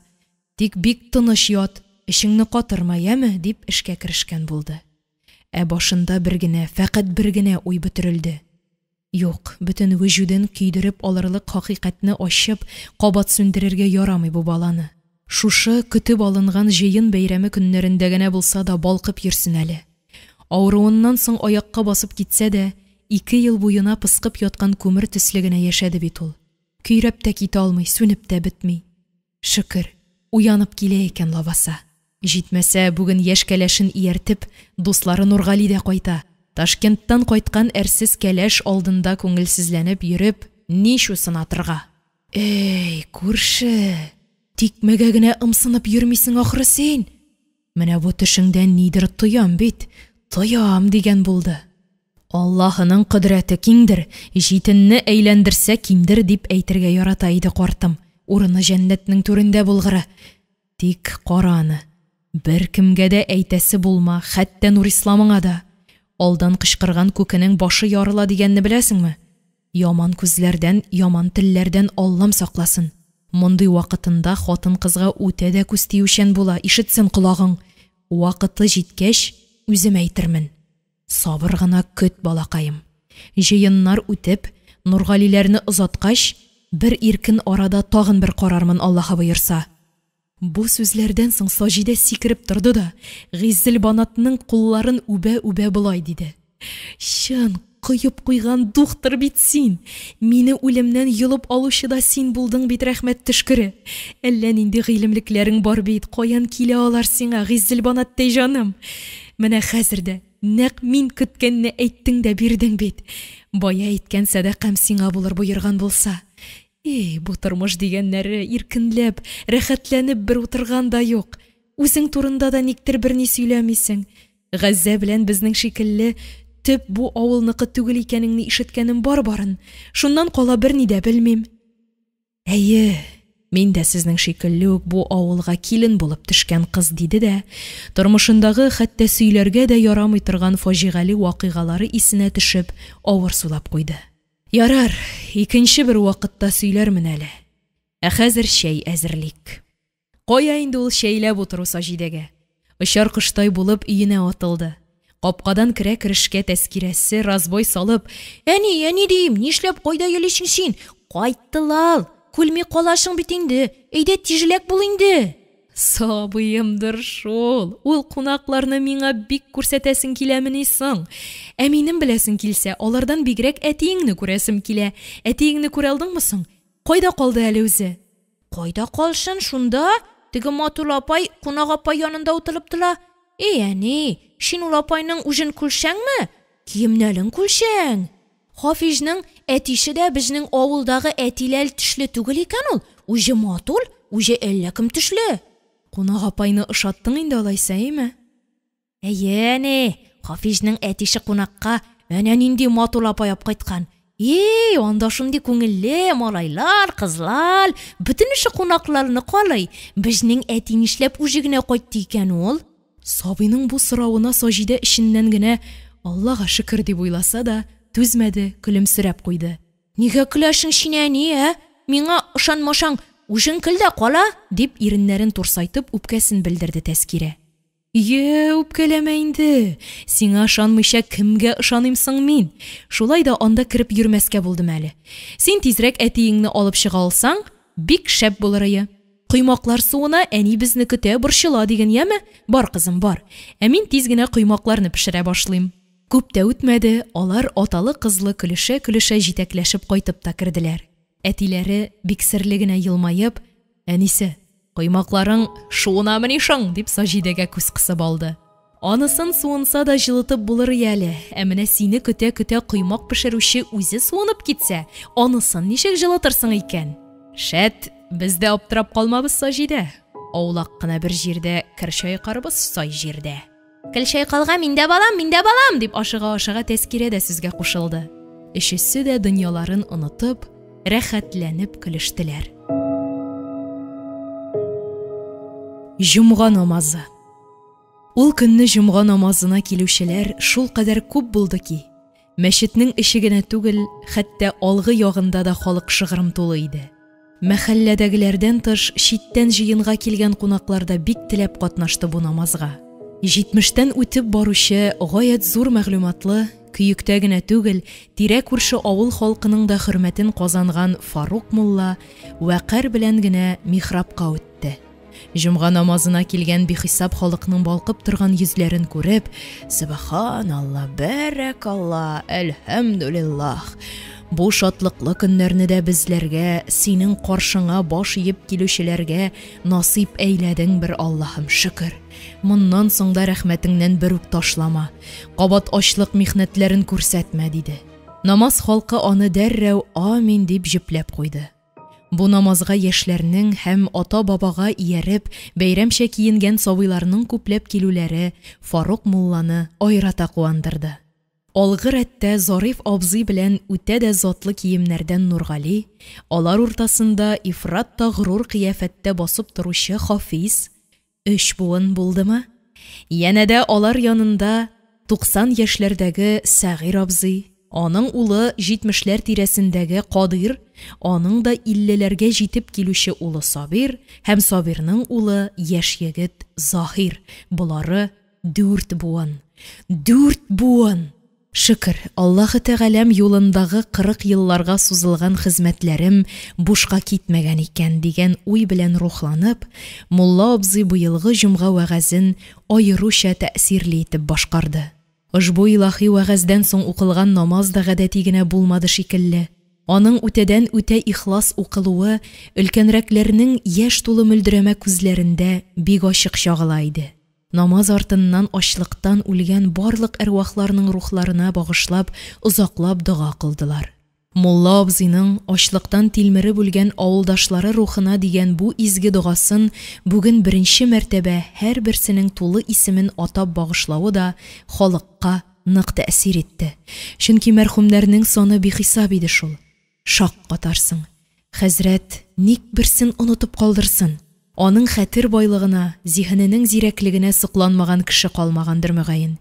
Тик бик тыныч ят, эшеңне катырма, яме, дип эшкә керешкән булды. Ә башында бер генә, фәкать бер генә уй бөтерелде. Юк, бөтен вөҗүден көйдереп алырлык хакыйкатьне ачып, кабат сүндерергә ярамый бу баланы. Шушы көтеп алынган җыен бәйрәме көннәрендә генә булса да балкып йөрсен әле. Авыруыннан соң аякка басып китсә дә, 2 ел буена пыскып яткан күмер төсле генә яшәде бит ул. Көйрәп тә китә алмый, сүнеп тә бетми. Шөкер, уянып килә икән лабаса. Җитмәсә, бүген яшь кәләшен ияртеп, дуслары Нургали дә кайта. Ташкенттан кайткан әрсез кәләш алдында күңелсезләнеп йөреп, нишу сынатырга. Эй, күрше, тикмәгә генә ымсынып йөрмисең ахры син. Менә бу төшеңдән нидер тоям бит, тоям дигән булды. Аллаһының кодрәте киңдер, җитенне әйләндерсә кимдер дип әйтергә ярата иде картым. Урыны җәннәтнең түрендә булгыры. Тик караны, бер кемгә дә әйтәсе булма, хәтта Нурисламыңа да. Алдан кычкырган күкенең башы ярыла дигәнне беләсеңме? Яман күзләрдән, яман телләрдән Аллам сакласын. Мондый вакытында хатын-кызга үтә дә күз тиючән була, ишетсен колагың. Вакыты җиткәч, үзем әйтермен. Сабыр гына көт, балакаем. Җыеннар үтеп, Нургалиләрне озаткач, бер иркен арада тагын бер карармын, Аллаһы боерса. Бу сүзләрдән соң Саҗидә сикереп торды да, Гиззелбанатның кулларын үбә-үбә булай диде. Чын, кыйып куйган духтыр бит син. Мине үлемнән йолып алучы да син булдың бит, рәхмәт төшкере. Әллә нинди гыйлемлекләрең бар бит, каян килә алар сиңа, Гиззелбанаттай җаным. Менә хәзер дә, нәкъ мин көткәнне әйттең дә бирдең бит. Бая әйткән садакам сиңа булыр буйырган булса. Бу тормыш дигәннәре иркенләп, рәхәтләнеп бер утырган да юк. Үзең турында да никтер берни сөйләмисең. Газза белән безнең шикелле төп бу авылныкы түгел икәнеңне ишеткәнем бар-барын. Шуннан кала берни дә белмим. Әйе, мин дә сезнең шикелле үк бу авылга килен булып төшкән кыз, диде дә, тормышындагы хәтта сөйләргә дә ярамый торган фаҗигали вакыйгалары исенә төшеп, авыр сулап куйды. Ярар, икенче бер вакытта сөйләрмен әле. Ә хәзер чәй әзерлик. Кая инде ул чәйләп утыру Саҗидәгә. Очар коштай булып өенә атылды. Капкадан керә-керешкә тәскирәсе разбой салып, әни дим, нишләп кайда йөрисең син? Кайттылал, күлми калашың бит инде. Әйдә тиҗлек бул инде. Сабыемдыр шул. Ул кунакларны миңа бик күрсәтәсең киләмени соң? Ә минем беләсең килсә, алардан бигрәк әтиеңне күрәсем килә. Әтиеңне күрә алдыңмы соң? Кайда калды әле үзе? Кайда калсын шунда? Теге матур апай кунак апай янында утырып тора. Әни, син ул апайның үҗен күрсәңме? Кимнәлен күрсәң? Хафизның әтише дә безнең авылдагы әтиләр төшле түгел икән ул. Үҗе матур, үҗе әллә кем төшле. Кунак апайны ышаттың инде алайса, әйме? Әйе, Хафизның әтише кунакка әнә нинди матур апай кайткан. Анда шундый күңелле малайлар, кызлар, бүтән ише кунакларны калый. Безнең әти нишләп үҗигенә кайтты икән ул? Сабыйның бу соравына Саҗидә эченнән генә Аллага шөкер дип уйласа да, түзмәде, күлемсерәп куйды. Нигә көләшең син әни, Миңа ышанмасаң, үҗең көл дә кала, дип иреннәрен турсайтып үпкәсен белдерде Тәскирә. Үпкәләмә инде. Сиңа ышанмыйча кемгә ышаныйм соң мин? Шулай да анда кирип йөрмәскә булдым әле. Син тизрәк әтиеңне алып чыга алсаң, бик шәп булыр ие. Коймаклар суына әни безне көтә борчыла дигән яме? Бар кызым, бар. Мин тиз генә коймакларны пешерә башлыйм. Күп тә үтмәде, алар аталы-кызлы көлешә-көлешә җитәкләшеп кайтып та керделәр. Әтиләре бик серле генә елмаеп, «Әнисе, коймакларың шуынамыни шың?» дип Саҗидәгә күз кысып алды. Анысын суынса да җылытып булыр әле, менә сине көтә-көтә коймак пешерүче үзе суынып китсә, анысын ничек җылытырсың икән? Шәт, без дә аптырап калмабыз, Саҗидә. Аулак кына бер җирдә кер чайкарбыз сай җирдә. Кел чайкалга миндә балам, дип ашыга-ашыга Тәскирә дә сүзгә кушылды. Өчесе дә дөньяларын онытып, рәхәтләнеп көлештеләр. Җомга намазы. Ул көнне җомга намазына килүчеләр шул кадәр күп булды ки, мәчетнең ишегенә түгел, хәтта алгы ягында да халык шыгрым тулы иде. Мәхәлләдәгеләрдән тыш, читтән җыенга килгән кунаклар да бик теләп катнашты бу намазга. 70-тән үтеп баручы, гаять зур мәгълүматлы, көйүктә генә түгел, тирә-күрше авыл халкының да хөрмәтен казанган Фарук мулла вәкарь белән генә михрабка үтте. Җомга намазына килгән бихисап халыкның балкып торган йөзләрен күреп, «Субханалла, бәрәкалла, әлхәмдүлиллаһ. Бу шатлыклы көннәрне дә безләргә, синең каршыңа баш иеп килүчеләргә насыйп әйләдең бер Аллаһым, шөкер. Моннан соң да рәхмәтеңнән бер үк ташлама. Кабат ачлык михнәтләрен күрсәтмә», диде. Намаз халкы аны дәррәү «Амин» дип җөпләп куйды. Бу намазга яшьләрнең һәм ата-бабага ияреп, бәйрәмчә киенгән сабыйларның күпләп килүләре Фарук мулланы айрата куандырды. Алгы рәттә Зариф абзый белән үтә дә затлы киемнәрдән Нургали, алар уртасында ифрат та горур кыяфәттә басып торучы Хафиз, 3 буын булдымы? Янәдә алар янында 90 яшьләрдәге Сәгыйр абзый, аның улы 70ләр тирәсендәге Кадир, аның да 50ләргә җитеп килүче улы Сабир һәм Сабирның улы яшь егет Захир. Булары 4 буын. 4 буын! Шөкер, Аллаһы Тәгаләм юлындагы 40 елларга сузылган хезмәтләрем бушка китмәгән икән дигән уй белән рухланып, Мулла абзый бу елгы җомга вәгазен аеруча тәэсирле итеп башкарды. Ошбу илаһи вәгазьдән соң укылган намаз да гадәти генә булмады шикелле. Аның үтәдән үтә ихлас укылуы өлкәнрәкләрнең яшь тулы мөлдерәмә күзләрендә бик ачык чагыла иде. Намаз артыннан ачлыктан үлгән барлык әрвахларның рухларына багышлап, озаклап дуга кылдылар. Мулла абзыйның ачлыктан тилмереп үлгән авылдашлары рухына дигән бу изге дугасын бүген беренче мәртәбә һәрберсенең тулы исемен атап багышлавы да халыкка нык тәэсир итте. Чөнки мәрхүмнәрнең саны бихисап иде шул. Шак катарсың. Хәзрәт ник берсен онытып калдырсын? Аның хәтер байлыгына, зиһененең зирәклегенә сокланмаган кеше калмагандыр мөгаен.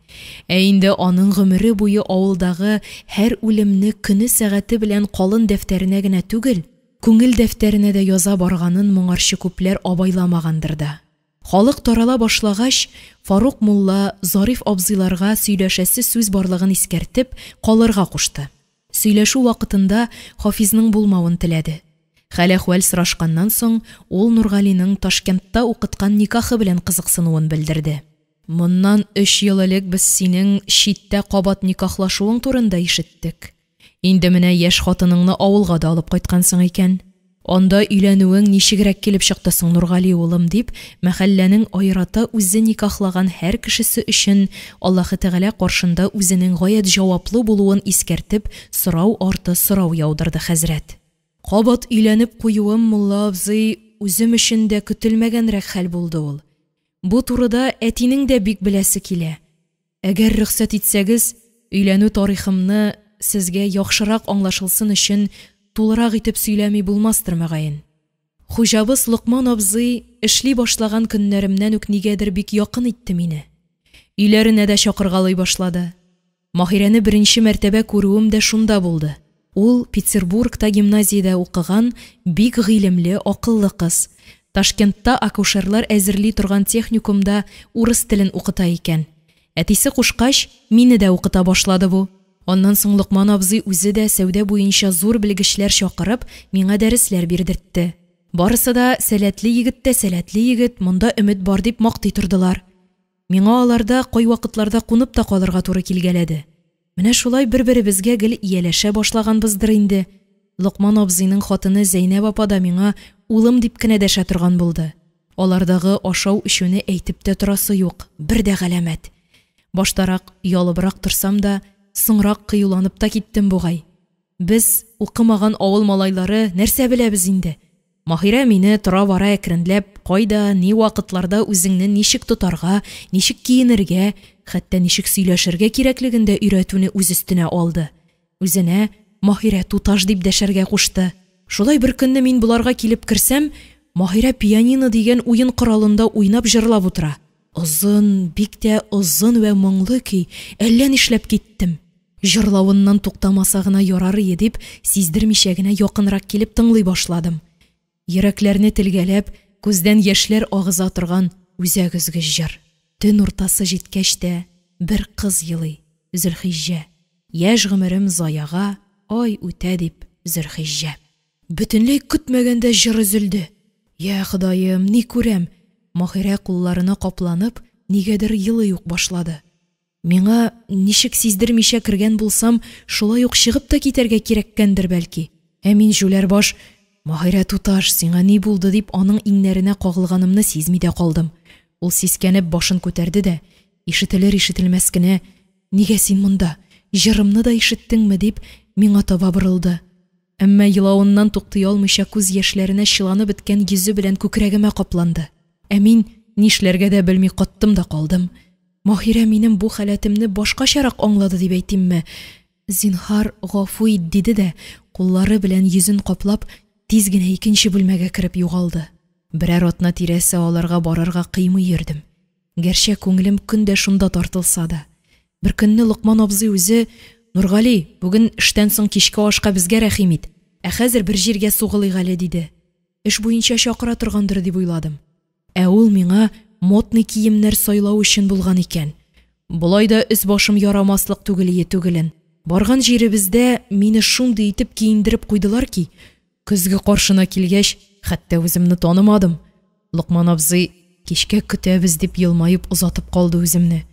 Инде аның гомере буе авылдагы һәр үлемне көне сәгате белән калын дәфтәренә генә түгел, күңел дәфтәренә дә яза барганын моңарчы күпләр абайламагандыр да. Халык тарала башлагач, Фарук мулла Зариф абзыйларга сөйләшәсе сүз барлыгын искәртеп, калырга кушты. Сөйләшү вакытында Хафизның булмавын теләде. Хәл-әхвәл сорашканнан соң, ул Нургалиның Ташкентта укыткан никахы белән кызыксынуын белдерде. Моннан 3 ел элек без синең читтә кабат никахлашуың турында ишеттек. Инде менә яшь хатыныңны авылга да алып кайткансың икән. Анда өйләнүең ничегрәк килеп чыкты соң, Нургали улым, дип, мәхәлләнең айрата үзе никахлаган һәр кешесе өчен Аллаһы Тәгалә каршында үзенең гаять җаваплы булуын искәртеп, сорау арты сорау яудырды хәзрәт. Кабат өйләнеп куюым, Мулла абзый, үзем өчен дә көтелмәгәнрәк хәл булды ул. Бу турыда әтинең дә бик беләсе килә. Әгәр рөхсәт итсәгез, өйләнү тарихымны сезгә яхшырак аңлашылсын өчен тулырак итеп сөйләми булмастыр мөгаен. Хуҗабыз Лукман абзый эшли башлаган көннәремнән үк нигәдер бик якын итте мине. Өйләренә дә чакыргалый башлады. Маһирәне беренче мәртәбә күрүем дә шунда булды. Ул Петербургта гимназиядә укыган бик гыйлемле, акыллы кыз. Ташкентта акушерлар әзерли торган техникумда урыс телен укыта икән. Әтисе кушкач, мине дә укыта башлады бу. Аннан соң Лукман абзый үзе дә сәүдә буенча зур белгечләр чакырып, миңа дәресләр бирдертте. Барысы да сәләтле егет, монда өмет бар дип мактый тордылар. Миңа аларда кай вакытларда кунып та калырга туры килгәләде. Менә шулай бер-беребезгә гел ияләшә башлаганбыздыр инде. Лукман абзыйның хатыны Зәйнәп апа да миңа улым дип кенә дәшә торган булды. Алардагы ашау-эчүне әйтеп тә торасы юк, бер дә галәмәт. Баштарак ялыбрак торсам да, соңрак кыюланып та киттем бугай. Без укымаган авыл малайлары нәрсә беләбез инде? Маһирә мине тора-бара әкренләп, кайда, ни вакытларда үзеңне ничек тотарга, ничек киенергә, хәтта ничек сөйләшергә кирәклеген дә өйрәтүне үз өстенә алды. Үзенә Маһирә туташ дип дәшәргә кушты. Шулай бер көнне мин буларга килеп керсәм, Маһирә пианино дигән уен коралында уйнап җырлап утыра. Озын, бик тә озын вә моңлы көй, әллә нишләп киттем. Җырлавыннан туктамаса гына ярар дип, сиздермичә генә якынрак килеп тыңлый башладым. Йөрәкләрне телгәләп, күздән яшьләр агыза торган үзәк-өзгеч җыр. Төн уртасы җиткәч тә бер кыз елый, Зөлхиҗҗә. Яшь гомерем заяга, ай үтә дип Зөлхиҗҗә. Бөтенләй көтмәгәндә җыр өзелде. Я Ходаем, ни күрәм? Маһирә кулларына капланып, нигәдер елый ук башлады. Миңа ничек сиздермичә кергән булсам, шулай ук чыгып та китәргә кирәккәндер бәлки. Мин җүләр баш, Маһирә туташ, сиңа ни булды дип аның иңнәренә кагылганымны сизми дә калдым. Ул сискәнеп башын күтәрде дә, ишетелер-ишетелмәс кенә, нигә син монда? Җырымны да ишеттеңме дип миңа таба борылды. Әмма елавыннан туктый алмыйча күз яшьләренә чыланып беткән йөзе белән күкрәгемә капланды. Мин нишләргә дә белми каттым да калдым. Маһирә минем бу хәләтемне башкачарак аңлады дип әйтимме? Зинһар, гафу ит диде дә, куллары белән йөзен каплап, тиз генә икенче бүлмәгә кереп югалды. Берәр атна тирәсе аларга барырга кыймый йөрдем. Гәрчә күңелем көндә шунда тартылса да. Бер көнне Лукман абзый үзе: "Нургали, бүген эштән соң кичке ашка безгә рәхим ит. Хәзер бер җиргә сугылыйк әле", диде. Эш буенча чакыра торгандыр дип уйладым. Ул миңа модный киемнәр сайлау өчен булган икән. Булай да үз башым ярамаслык түгелен. Барган җиребездә мине шундый итеп киендереп куйдылар ки, көзгә каршына килгәч, хәтта үземне танымадым. Лукман абзый: "Кичкә көтәбез", дип елмаеп узатып калды үземне.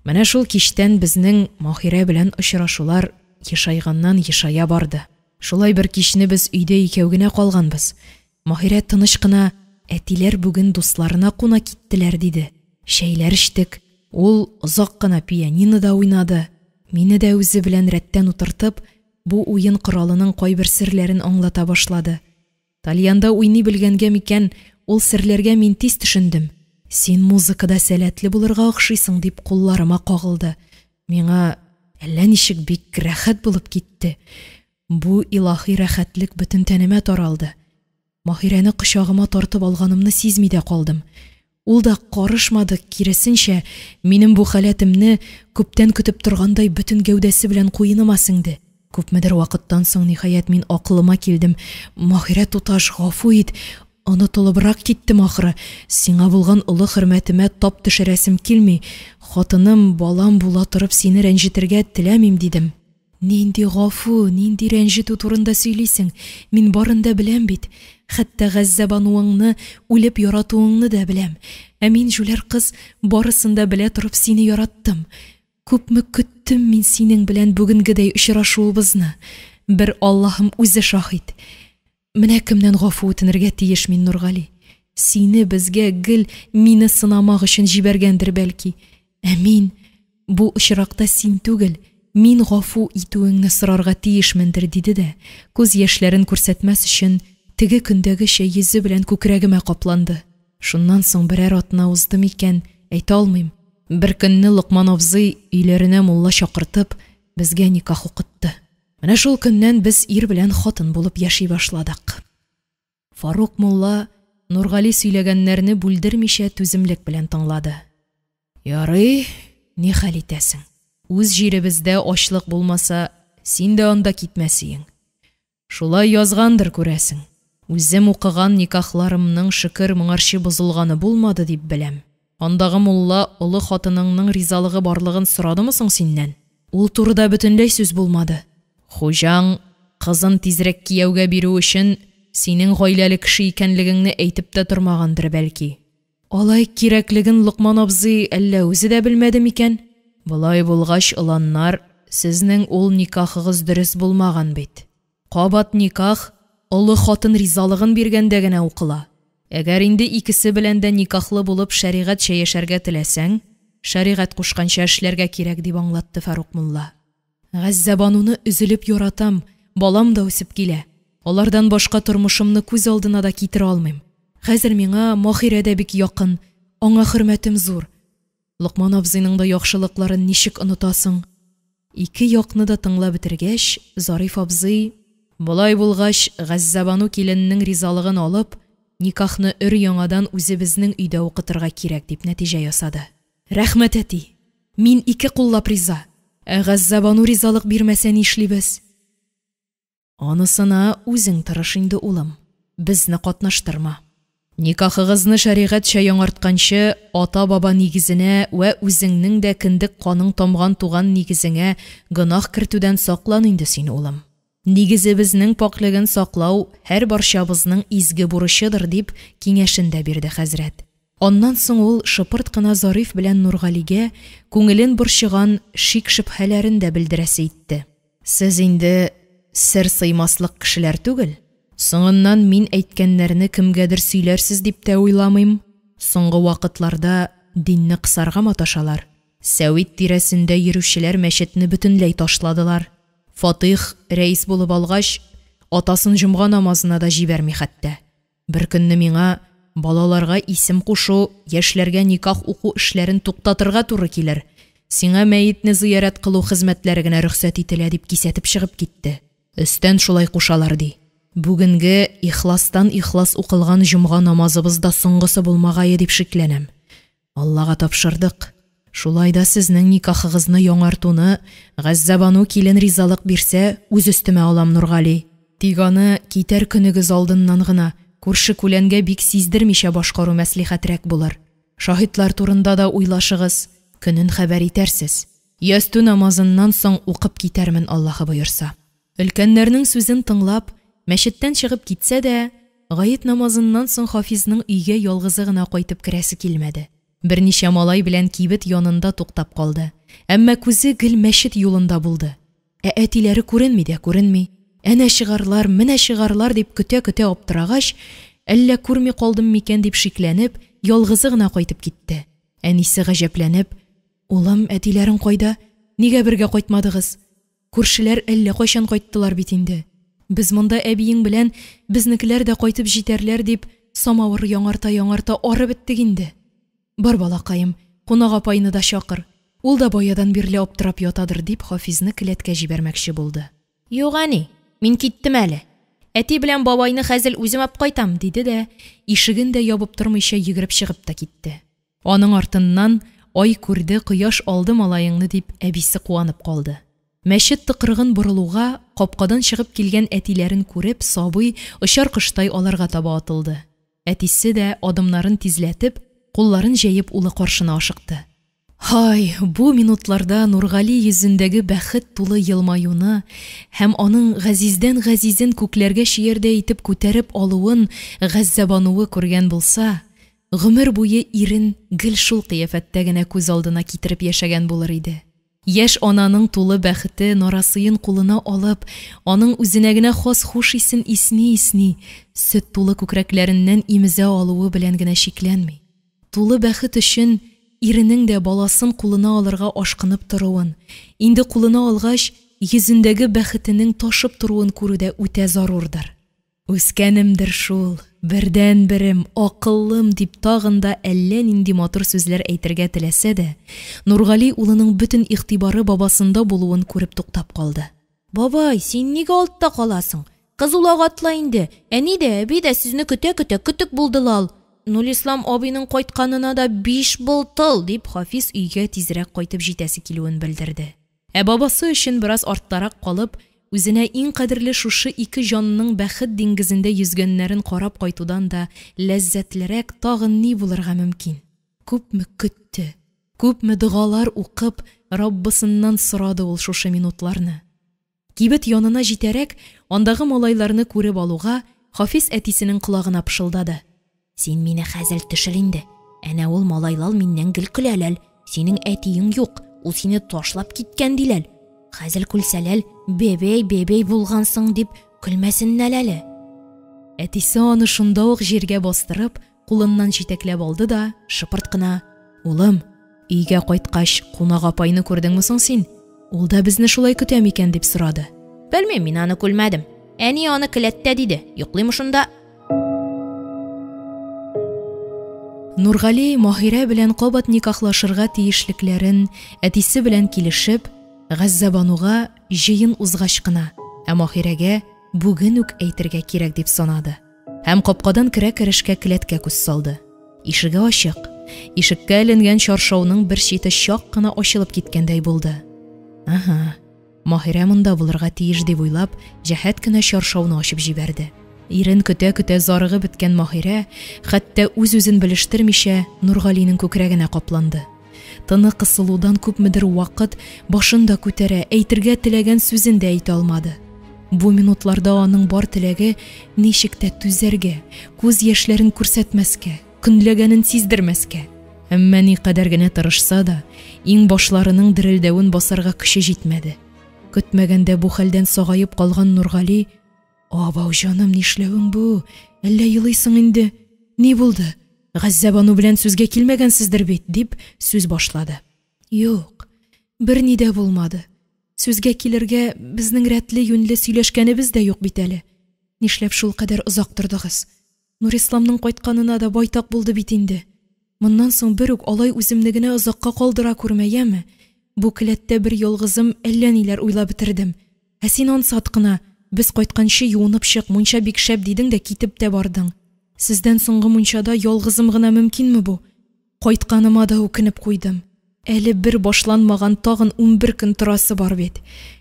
Менә шул кичтән безнең Маһирә белән очрашулар ешайганнан-ешая барды. Шулай бер кичне без өйдә икәү генә калганбыз. Маһирә тыныч кына: "Әтиләр бүген дусларына куна киттеләр", диде. Шәйләр эчтек. Ул озак кына пианинода уйнады. Мине дә үзе белән рәттән утыртып, бу уен коралының кайбер серләрен аңлата башлады. Тальянда уйный белгәнгә микән, ул серләргә мин тиз төшендем. "Син музыкада сәләтле булырга охшыйсың", дип кулларыма кагылды. Миңа әллә ничек бик рәхәт булып китте. Бу илаһи рәхәтлек бөтен тәнемә таралды. Маһирәне кочагыма тартып алганымны сизми дә калдым. Ул да карышмады, киресенчә, минем бу хәләтемне күптән көтеп торгандай бөтен гәүдәсе белән куеныма сеңде. Күпмедер вакыттан соң ниһаять мин акылыма килдем. "Маһирә туташ, гафу ит, онытылыбрак киттем ахры. Сиңа булган олы хөрмәтемә тап төшерәсем килми. Хатыным, балам була торып сине рәнҗетергә теләмим", дидем. "Нинди гафу, нинди рәнҗетү турында сөйлисең? Мин барын да беләм бит. Хәтта гәззәбануыңны, үлеп яратуыңны да беләм. Мин җүләр кыз, барысын да белә торып сине яраттым. Күпме көттем мин синең белән бүгенгедәй очрашуыбызны. Бер Аллаһым үзе шаһит. Менә кемнән гафу үтенергә тиеш мин, Нургали? Сине безгә гел мине сынамак өчен җибәргәндер бәлки. Мин бу очракта син түгел, мин гафу итүеңне сорарга тиешмендер", диде дә, күз яшьләрен күрсәтмәс өчен теге көндәгечә йөзе белән күкрәгемә капланды. Шуннан соң берәр атна узды микән, әйтә алмыйм. Бер көнне Лукман абзый өйләренә мулла чакыртып, безгә никах укытты. Менә шул көннән без ир белән хатын булып яши башладык. Фарук мулла Нургали сөйләгәннәрне бүлдермичә түземлек белән тыңлады. Ярый, ни хәл итәсең? Үз җиребездә ачлык булмаса, син дә анда китмәсең. Шулай язгандыр күрәсең. Үзем укыган никахларымның шөкер моңарчы бозылганы булмады дип беләм. Андагы мулла олы хатыныңның ризалыгы барлыгын сорадымы соң синнән? Ул турыда бөтенләй сүз булмады. Хуҗаң кызын тизрәк кияүгә бирү өчен синең гаиләле кеше икәнлегеңне әйтеп тә тормагандыр бәлки. Алай кирәклеген Лукман абзый әллә үзе дә белмәде микән? Булай булгач, уланнар, сезнең ул никахыгыз дөрес булмаган бит. Кабат никах олы хатын ризалыгын биргәндә генә укыла. Әгәр инде икесе белән дә никахлы булып шәригать яшәргә теләсәң, шәригать кушканча эшләргә кирәк дип аңлатты Фарук мулла. Гәззәбануны өзелеп яратам, балам да үсеп килә. Алардан башка тормышымны күз алдына да китерә алмыйм. Хәзер миңа Махирә дә бик якын, аңа хөрмәтем зур. Лукман абзыйның да яхшылыкларын ничек онытасың? Ике якны да тыңлап бетергәч, Зариф абзый, булай булгач, Гәззәбану киленнең ризалыгын алып, никахны өр-яңадан үзебезнең өйдә укытырга кирәк дип нәтиҗә ясады. Рәхмәт әти, мин ике куллап риза. Гәззәбану ризалык бирмәсә нишлибез? Анысына үзең тырыш инде, улым. Безне катнаштырма. Никахыгызны шәригатьчә яңартканчы, ата-баба нигезенә вә үзеңнең дә киндек каның тамган туган нигезеңә гынах кертүдән саклан инде син, улым. Нигезебезнең паклыгын саклау һәр барчабызның изге бурычыдыр дип киңәшендә бирде хәзрәт. Аннан соң ул шыпырт кына Зариф белән Нургалигә күңелен борчыган шик-шөбһәләрен дә белдерәсе итте. Сез инде сер сыймаслык кешеләр түгел. Соңыннан мин әйткәннәрне кемгәдер сөйләрсез дип тә уйламыйм. Соңгы вакытларда динне кысарга маташалар. Сәвид тирәсендә йөрүчеләр мәчетне бөтенләй ташладылар. Фатих рәис булып алгач, атасын җомга намазына да җибәрми хәтта. Бер көнне миңа балаларга исем кушу, яшьләргә никах уку эшләрен туктатырга туры килер. Сиңа мәетне зиярат кылу хезмәтләре генә рөхсәт ителә дип кисәтеп чыгып китте. Өстән шулай кушалар ди. Бүгенге ихластан ихлас укылган җомга намазыбызда соңгысы булмагае дип шикләнәм. Аллага тапшырдык. Шулай да сезнең никахыгызны яңартуны Гәззәбану килен ризалык бирсә, үз өстемә алам, Нургали. Тик аны китәр көнегез алдыннан гына күрше күләнгә бик сиздермичә башкару мәслихәтрәк булыр. Шаһитлар турында да уйлашыгыз, көнен хәбәр итәрсез. Ястү намазыннан соң укып китәрмен, Аллаһы боерса. Өлкәннәрнең сүзен тыңлап, мәчеттән чыгып китсә дә, гает намазыннан соң Хафизның өйгә ялгызы гына кайтып керәсе килмәде. Берничә малай белән кибет янында туктап калды. Әмма күзе гел мәчет юлында булды. Әтиләре күренми дә күренми. Әнә чыгарлар, менә чыгарлар дип көтә-көтә аптырагач, әллә күрми калдым микән дип шикләнеп, ялгызы гына кайтып китте. Әнисе гаҗәпләнеп, улым, әтиләрең кайда? Нигә бергә кайтмадыгыз? Күршеләр әллә кайчан кайттылар бит инде. Без монда әбиең белән безнекеләр дә кайтып җитәрләр дип самавыр яңарта арып беттек инде. Бар балакаем, кунак апайны да чакыр. Ул да баядан бирле аптырап ятадыр дип Хафизны келәткә җибәрмәкче булды. Юк, әни, мин киттем әле. Әти белән бабайны хәзер үзем алып кайтам, диде дә, ишеген дә ябып тормыйча йөгереп чыгып та китте. Аның артыннан ай күрде, кояш алды малаеңны дип әбисе куанып калды. Мәчет тыкрыгын борылуга, капкадан чыгып килгән әтиләрен күреп, сабый очар кыштай аларга таба атылды. Әтисе дә адымнарын тизләтеп, кулларын җәеп улы каршына ашыкты. Һай, бу минутларда Нургали йөзендәге бәхет тулы елмаюны һәм аның Газиздән Газизен күкләргә чиердә итеп күтәреп алуын Гәззәбануы күргән булса, гомер буе ирен гел шул кыяфәттә генә күз алдына китереп яшәгән булыр иде. Яшь ананың тулы бәхете нарасыен кулына алып, аның үзенә генә хас хуш исен исни, сөт тулы күкрәкләреннән имезә алуы белән генә шикләнми. Тулы бәхет өчен иренең дә баласын кулына алырга ашкынып торуын, инде кулына алгач, йөзендәге бәхетенең ташып торуын күрүдә үтә зарурдыр. Үскәнемдер шул, бердән берем, акыллым дип тагында әллә нинди матур сүзләр әйтергә теләсә дә, Нургали улының бөтен игътибары бабасында булуын күреп туктап калды. Бабай, син нигә алтта каласың? Кыз улага атла инде. Әни дә, әби дә сезне көтә-көтә көтүк булдылар. Нурислам абыйның кайтканына да 5 бултыл, дип Хафиз өйгә тизрәк кайтып җитәсе килүен белдерде. Бабасы өчен бераз арттарак калып, үзенә иң кадерле шушы ике җанның бәхет диңгезендә йөзгәннәрен карап кайтудан да ләззәтлерәк тагын ни булырга мөмкин? Күпме көтте, күпме дугалар укып, Раббысыннан сорады ул шушы минутларны. Кибет янына җитәрәк, андагы малайларны күреп алуга, Хафиз әтисенең колагына пышылдады. Син мине хәзер төшер инде. Әнә ул малайлар миннән гел көләләр. Синең әтиең юк, ул сине ташлап киткән диләр. Хәзер күлсәләр, бебей булгансың дип көлмәсеннәр әле. Әтисе аны шунда ук җиргә бастырып, кулыннан җитәкләп алды да, шыпырт кына: "Улым, өйгә кайткач, кунак апайны күрдеңме соң син? Ул да безне шулай көтә микән?" дип сорады. "Белмим, мин аны күлмәдем. Әни аны келәттә диде. Йоклыйм шунда." Нургали Маһирә белән кабат никахлашырга тиешлекләрен әтисе белән килешеп, Гәззәбануга җыен узгач кына, Маһирәгә бүген үк әйтергә кирәк дип санады. Һәм капкадан керә-керешкә келәткә күз салды. Ишеге ачык. Ишеккә эленгән чаршауның бер чите чак кына ачылып киткәндәй булды. Аһа, Маһирә монда булырга тиеш дип уйлап, җәһәт кенә чаршауны ачып җибәрде. Ирен көтә-көтә зарыгы беткән Маһирә, хәтта үз-үзен белештермичә, Нургалинең күкрәгенә капланды. Тыны кысылудан күпмедер вакыт башын да күтәрә, әйтергә теләгән сүзен дә әйтә алмады. Бу минутларда аның бар теләге ничек тә түзәргә, күз яшьләрен күрсәтмәскә, көнләгәнен сиздермәскә. Әмма никадәр генә тырышса да, иң башларының дерелдәвен басарга көче җитмәде. Көтмәгәндә бу хәлдән сагайып калган Нургали: "Абау җаным, нишләвең бу? Әллә елыйсың инде? Ни булды? Гәззәбану белән сүзгә килмәгәнсездер бит", дип сүз башлады. "Юк, берни дә булмады. Сүзгә килергә безнең рәтле юньле сөйләшкәнебез дә юк бит әле. Нишләп шул кадәр озак тордыгыз? Нурисламның кайтканына да байтак булды бит инде. Моннан соң бер үк алай үземне генә озакка калдыра күрмәяме? Бу келәттә бер ялгызым әллә ниләр уйлап бетердем. Ә син ансат кына, без кайтканчы юынып чык, мунча бик шәп дидең дә китеп тә бардың. Сездән соңгы мунчада ялгызым гына мөмкинме бу? Кайтканыма да үкенеп куйдым. Әле бер башланмаган тагын 11 көн торасы бар бит.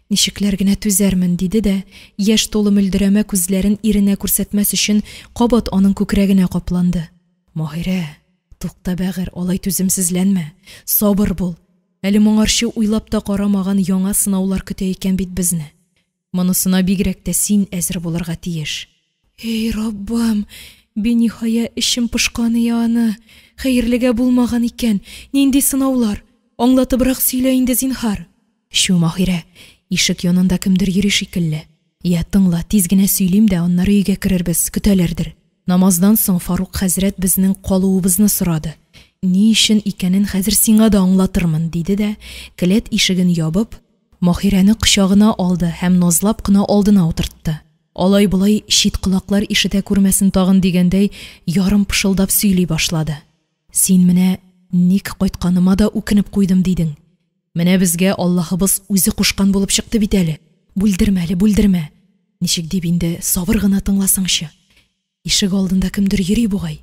Ничекләр генә түзәрмен", диде дә, яшь толы мөлдерәмә күзләрен иренә күрсәтмәс өчен кабат аның күкрәгенә капланды. "Маһирә, тукта бәгыр, алай түземсезләнмә. Сабыр бул. Әле моңарчы уйлап та карамаган яңа сынаулар көтә икән бит безне. Монысына бигрәк тә син әзер булырга тиеш." "Эй Раббам, бениһая ишем пышканы яны. Хәерлегә булмаган икән. Нинди сынаулар? Аңлатыбрак сөйлә инде зинһар." "Шу, Маһирә, ишек янында кемдер йөри шикелле. Я, тыңла, тиз генә сөйлим дә, аннары өйгә керербез, көтәләрдер. Намаздан соң Фарук хәзрәт безнең калуыбызны сорады. Ни өчен икәнен хәзер сиңа да аңлатырмын", диде дә, келәт ишеген ябып, Маһирәне кочагына алды һәм назлап кына алдына утыртты. Алай-булай чит колаклар ишетә күрмәсен тагын дигәндәй, ярым пышылдап сөйли башлады. "Син менә ник кайтканыма да үкенеп куйдым дидең. Менә безгә Аллаһыбыз үзе кушкан булып чыкты бит әле. Бүлдермә. Ничек дип инде, сабыр гына тыңласаңчы. Ишек алдында кемдер йөри бугай."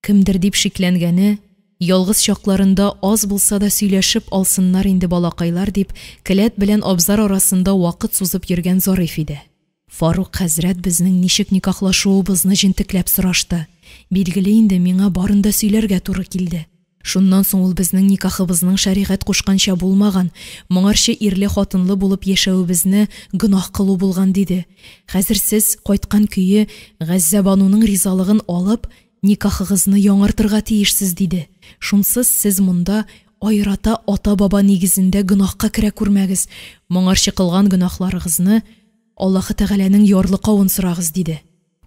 Кемдер дип шикләнгәне, ялгыз чакларында аз булса да сөйләшеп алсыннар инде балакайлар дип, келәт белән абзар арасында вакыт сузып йөргән Зариф иде. "Фарук хәзрәт безнең ничек никахлашуыбызны җентекләп сорашты. Билгеле инде, миңа барында сөйләргә туры килде. Шуннан соң ул безнең никахыбызның шәригать кушканча булмаган, моңарчы ирле хатынлы булып яшәүебезне гөнаһ кылу булган", диде. "Хәзер сез кайткан көе Гәззәбануның ризалыгын алып, никахыгызны яңартырга тиешсез", диде. "Шунсыз сез монда айрата ата-баба нигезендә гөнаһка керә күрмәгез. Моңарчы кылган гөнаһларыгызны Аллаһы Тәгаләнең ярлыкавын сорагыз", диде.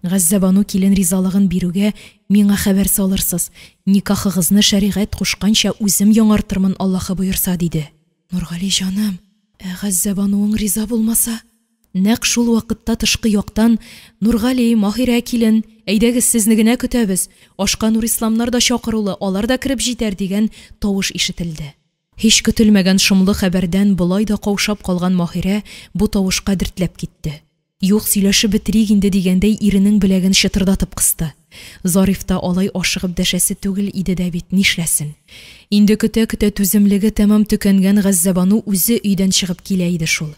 "Гәззәбану килен ризалыгын бирүгә миңа хәбәр салырсыз. Никахыгызны шәригать кушканча үзем яңартырмын, Аллаһы боерса", диде. "Нургали җаным, Гәззәбануың риза булмаса?" Нәкъ шул вакытта тышкы яктан: "Нургали, Маһирә килен, әйдәгез, сезне генә көтәбез. Ашка Нурисламнар да чакырулы, алар да кереп җитәр", дигән тавыш ишетелде. Һич көтелмәгән шомлы хәбәрдән болай да каушап калган Маһирә бу тавышка дертләп китте. Юк, сөйләшеп бетерик инде дигәндәй иренең беләген чытырдатып кысты. Зариф та алай ашыгып дәшәсе түгел иде дә бит, нишләсен. Инде көтә-көтә түземлеге тәмам төкәнгән Гәззәбану үзе өйдән чыгып килә иде шул.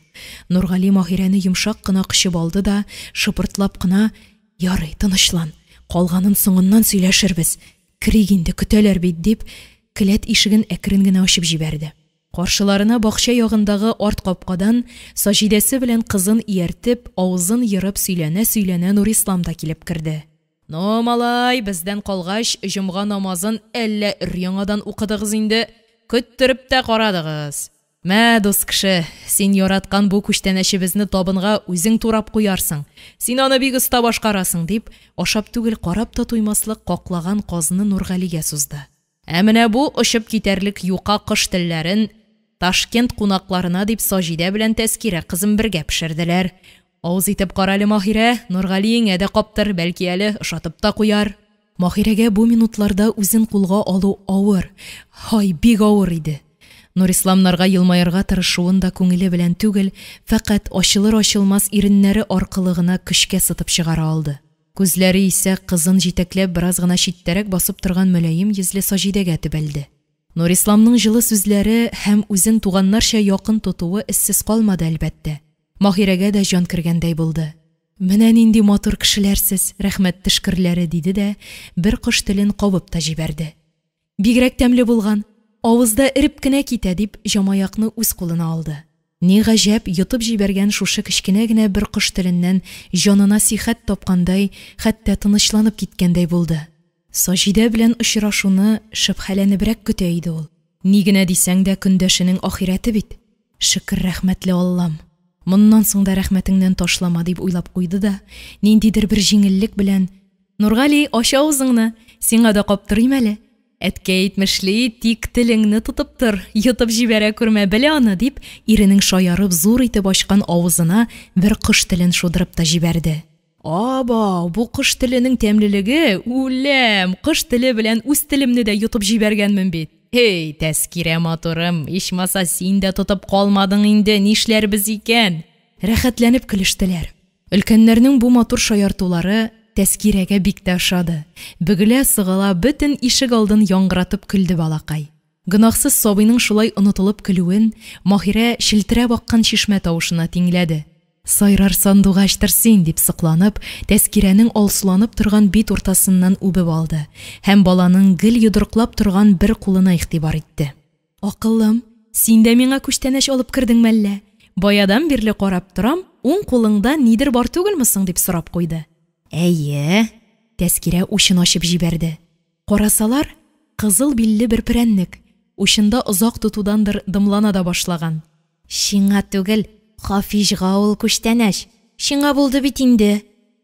Нургали Маһирәне йомшак кына кочып алды да, шыпыртлап кына: "Ярый, тынычлан. Калганын соңыннан сөйләшербез. Кирик инде, көтәләр бит", дип, келәт ишеген әкрен генә ачып җибәрде. Каршыларына бакча ягындагы арт капкадан Саҗидәсе белән кызын ияртеп, авызын йырып сөйләнә-сөйләнә Нурислам да килеп керде. "Ну, малай, бездән калгач, җомга намазын әллә өр-яңадан укыдыгыз инде, көттереп тә карадыгыз. Мә, дус кеше, син яраткан бу күчтәнәчебезне табынга үзең турап куярсың. Син аны бик оста башкарасың", дип, ашап түгел карап та туймаслык каклаган казны Нургалигә сузды. Ә менә бу очып китәрлек юка кыш телләрен Ташкент кунакларына дип Саҗидә белән Тәскирә кызым бергә пешерделәр. Авыз итеп каралы Маһирә, Нургалиеңә дә каптыр, бәлки әле ошатып та куяр. Маһирәгә бу минутларда үзен кулга алу авыр, бик авыр иде. Нурисламнарга елмаярга тырышуын да күңеле белән түгел, фақат ачылыр-ачылмас иреннәре аркылы гына көчкә сытып чыгара алды. Күзләре исә кызын җитәкләп бераз гына читтәрәк басып торган мөлаим йөзле Саҗидәгә төбәлде. Нурисламның җылы сүзләре һәм үзен туганнарча якын тотуы эссез калмады, әлбәттә. Маһирәгә дә җан кергәндәй булды. "Менә нинди матур кешеләрсез, рәхмәт тышкырлары", диде дә бер кош телен кабып та җибәрде. "Бигрәк тәмле булган, авызда эреп кенә китә", дип, җамаякны үз кулына алды. Ни гаҗәп, йотып җибәргән шушы кечкенә генә бер кош теленнән җанына сихәт тапкандай, хәтта тынычланып киткәндәй булды. Саҗидә белән очрашуны шөбһәләнебрәк көтә иде ул. Ни генә дисәң дә көндәшенең ахирәте бит. Шөкер, рәхмәтле Аллам. Моннан соң да рәхмәтеңнән ташлама, дип уйлап куйды да, ниндидер бер җиңеллек белән: "Нургали, аша авызыңны, сиңа да каптырыйм әле. Әткәй әйтмешли, тик телеңне тотып тор, йотып җибәрә күрмә, белә аны", дип, иренең шаярып зур итеп ачкан авызына бер кош телен шудырып та җибәрде. "Аба, бу кош теленең тәмлелеге, үләм, кош теле белән үз телемне дә йотып җибәргәнмен бит. Эй, Тәскирә матурым, ичмаса син дә тотып калмадың инде, нишләрбез икән?" Рәхәтләнеп көлештеләр. Өлкәннәрнең бу матур шаяртулары Тәскирәгә бик тә ошады. Бөгелә сыгыла бөтен ишек алдын яңгыратып көлде балакай. Гөнаһсыз сабыйның шулай онытылып көлүен Маһирә шелтерәп аккан чишмә тавышына тиңләде. "Сайрар сандугач син", дип сыкланып, Тәскирәнең алсуланып торган бит уртасыннан үбеп алды һәм баланың гел йодрыклап торган бер кулына игътибар итте. "Акыллым, син дә миңа күчтәнәч алып кирдеңме әллә? Баядан бирле карап торам, уң кулыңда нидер бар түгелме соң?" дип сорап куйды. "Әйе", Тәскирә ушын ачып җибәрде. Карасалар, кызыл билле бер перәннек, ушында озак тотудандыр дымлана да башлаган. "Шиңа түгел, Хафижга ул күчтәнәч. Шиңа булды бит инде."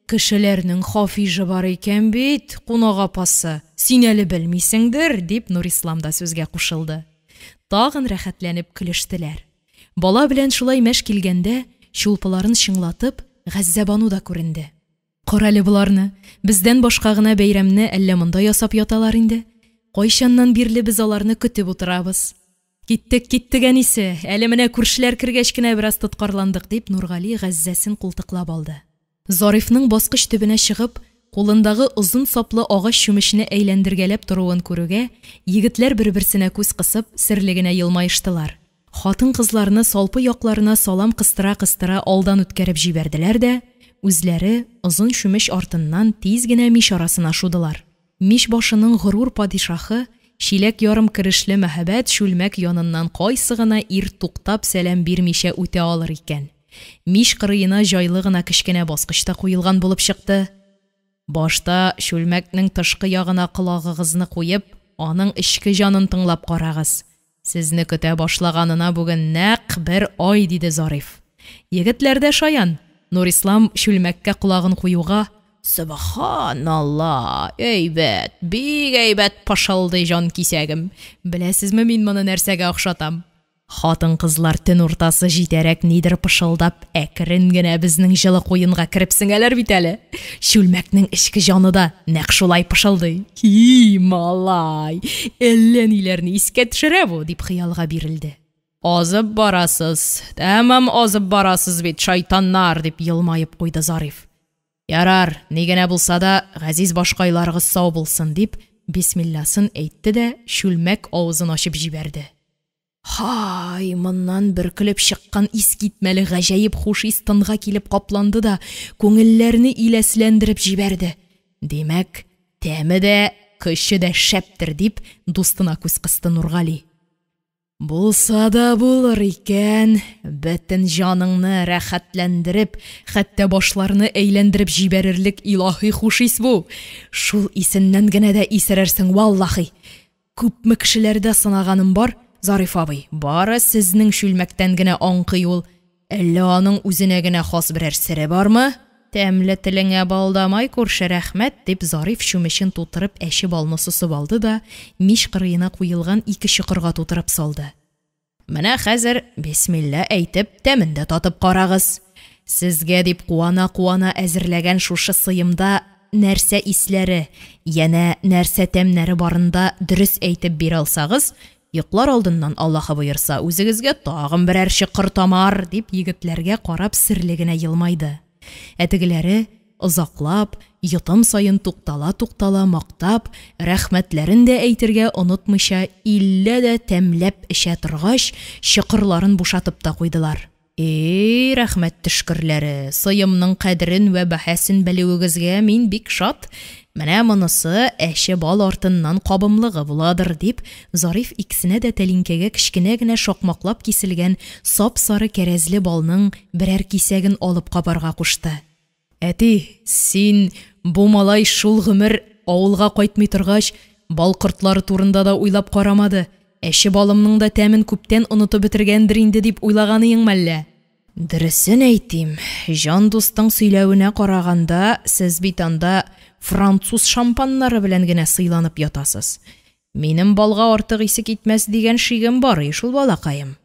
"Кешеләрнең Хафижы бар икән бит, кунак апасы. Син әле белмисеңдер", дип Нурислам да сүзгә кушылды. Тагын рәхәтләнеп көлештеләр. Бала белән шулай мәш килгәндә, чулпыларын шыңлатып, Гәззәбану да күренде. "Карале буларны, бездән башка гына бәйрәмне әллә монда ясап яталар инде. Кайчаннан бирле без аларны көтеп утырабыз. Киттек әнисе, әле менә күршеләр кергәч кенә бераз тоткарландык", дип Нургали Гәззәсен култыклап алды. Зарифның баскыч төбенә чыгып, кулындагы озын саплы агач чүмечне әйләндергәләп торуын күрүгә, егетләр бер-берсенә күз кысып, серлегенә елмаештылар. Хатын-кызларны салпы якларына салам кыстыра-кыстыра алдан үткәреп җибәрделәр дә, үзләре озын чүмеч артыннан тиз генә мич арасына шудылар. Мич башының горур падишаһы, чиләк ярым керешле мәһабәт шүлмәк яныннан кайсы гына ир туктап сәлам бирмичә үтә алыр икән. Мич кырыена җайлы гына кечкенә баскычта куелган булып чыкты. "Башта шүлмәкнең тышкы ягына колагыгызны куеп, аның ичке җанын тыңлап карагыз. Сезне көтә башлаганына бүген нәкъ бер ай", диде Зариф. Егетләрдә шаян. Нурислам шүлмәккә колагын куюга: "Субханалла, әйбәт, бик әйбәт пашылды җан кисәгем. Беләсезме, мин моны нәрсәгә охшатам? Хатын-кызлар төн уртасы җитәрәк нидер пышылдап, әкрен генә безнең җылы куенга кереп сеңәләр бит әле. Шүлмәкнең эчке җаны да нәкъ шулай пышылдый. Малай, әллә ниләрне искә төшерә бу, дип хыялга бирелде. Азып барасыз, тәмам азып барасыз бит, шайтаннар, дип елмаеп куйды Зариф. Ярар, ни генә булса да, газиз башкайларыгыз сау булсын, дип бисмилласын әйтте дә шүлмәк авызын ачып җибәрде. Хай, моннан бөркелеп чыккан искитмәле гаҗәеп хуш ис тынга килеп капланды да, күңелләрне иләсләндереп җибәрде. Димәк, тәме дә, көче дә шәптер, дип дустына күз кысты Нургали. Булса да булыр икән, бөтен җаныңны рәхәтләндереп, хәтта башларны әйләндереп җибәрерлек илаһи хуш ис бу. Шул исеннән генә дә исерерсең, валлаһи. Күпме кешеләрдә сынаганым бар, Зариф абый, бары сезнең шүлмәктән генә аңкый ул. Әллә аның үзенә генә хас берәр сере бармы? Тәмле телеңә балдамай күрше, рәхмәт, дип Зариф чүмечен тутырып әче балны сусып алды да мич кырыена куелган 2 чокырга тутырып салды. Менә хәзер бисмилла әйтеп тәмен дә татып карагыз. Сезгә дип куана-куана әзерләгән шушы сыемда нәрсә исләре, яна нәрсә тәмнәре барында дөрес әйтеп бир алсагыз, йоклар алдыннан Аллаһы боерса, үзегезгә тагын берәр чокыр тамар, дип егетләргә карап серлегенә елмайды. Әтегеләре озаклап, йотым сайын туктала мактап, рәхмәтләрен дә әйтергә онытмыйча, иллә дә тәмләп эчә торгач, чокырларын бушатып та куйдылар. Рәхмәт төшкерләре, сыемның кадерен вә бәһасен белүегезгә мин бик шат. Менә монысы әче бал артыннан кабымлыгы буладыр, дип Зариф икесенә дә тәлинкәгә кечкенә генә шакмаклап киселгән сап-сары кәрәзле балның берәр кисәген алып кабарга кушты. Әти, син бу малай шул гомер авылга кайтмый торгач, бал кортлары турында да уйлап карамады. Әче балымның да тәмен күптән онытып бетергәндер инде, дип уйлаганың мәллә? Дөресен әйтим, җан дустың сөйләвенә караганда, сез бит анда француз шампаннары белән генә сыйланып ятасыз. Минем балга артык исе китмәс дигән шигем бар, шул балакаем.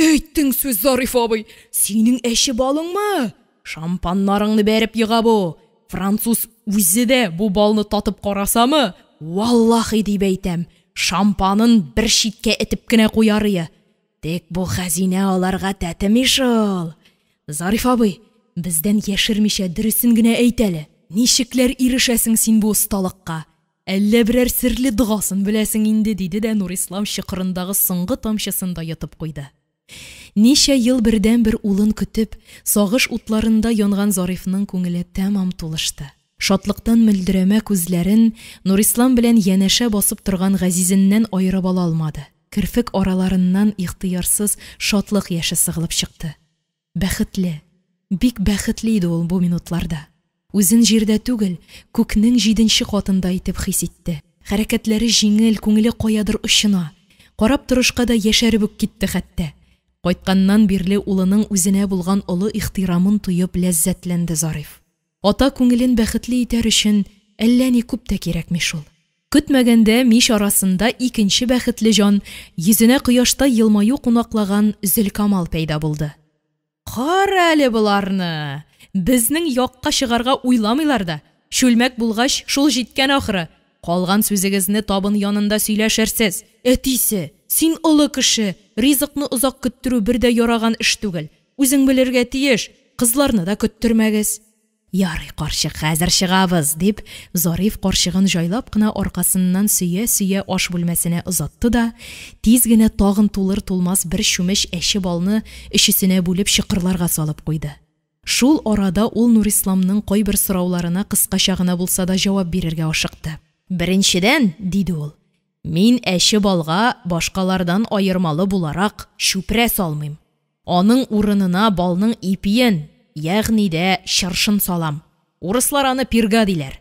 Әйттең сүз, Зариф абый, синең әче балыңмы? Шампаннарыңны бәреп йыга бу. Француз үзе дә бу балны татып карасамы, валлаһи дип әйтәм, шампанын бер читкә этеп кенә куярые. Тек бу хәзинә аларга тәтеми шул. Зариф абый, бездән яшермичә дөресен генә әйт әле. Ничекләр ирешәсең син бу осталыкка? Әллә берәр серле дугасын беләсең инде, диде дә Нурислам чокырындагы соңгы тамчысында ятып куйды. Ничә ел бердән бер улын көтеп, сагыш утларында янган Зарифның күңеле тәмам тулышты. Шатлыктан мөлдерәмә күзләрен Нурислам белән янәшә басып торган Газизеннән аерып ала алмады. Кирфек араларыннан ихтыярсыз шатлык яше сыгылып чыкты. Бәхетле, бик бәхетле иде ул бу минутларда. Үзен җирдә түгел, күкнең 7нче катында итеп хис итте. Хәрәкәтләре җиңел, күңеле каядыр очына. Карап торышка да яшәреп үк китте хәтта. Кайтканнан бирле улының үзенә булган олы ихтирамын тоеп ләззәтләнде Зариф. Ата күңелен бәхетле итәр өчен әллә ни күп тә кирәкми шул. Көтмәгәндә мич арасында икенче бәхетле җан, йөзенә кояшта елмаю кунаклаган Зөлкамал пәйда булды. Кара әле буларны! Безнең якка чыгарга уйламыйлар да. Шүлмәк булгач, шул җиткән ахыры. Калган сүзегезне табын янында сөйләшерсез. Әтисе, син олы кеше, ризыкны озак көттерү бер дә яраган эш түгел. Үзең белергә тиеш, кызларны да көттермәгез. Ярый, карчык, хәзер чыгабыз, дип Зариф карчыгын җайлап кына аркасыннан сөя-сөя аш бүлмәсенә озатты да, тиз генә тагын тулыр-тулмас бер чүмеч әче балны өчесенә бүлеп чыкырларга салып куйды. Шул арада ул Нурисламның кайбер сорауларына кыскача гына булса да җавап бирергә ашыкты. Беренчедән, диде ул, мин әче балга башкалардан аермалы буларак чүпрә салмыйм. Аның урынына балның ипиен, ягъни дә чыршын салам. Урыслар аны пирга диләр.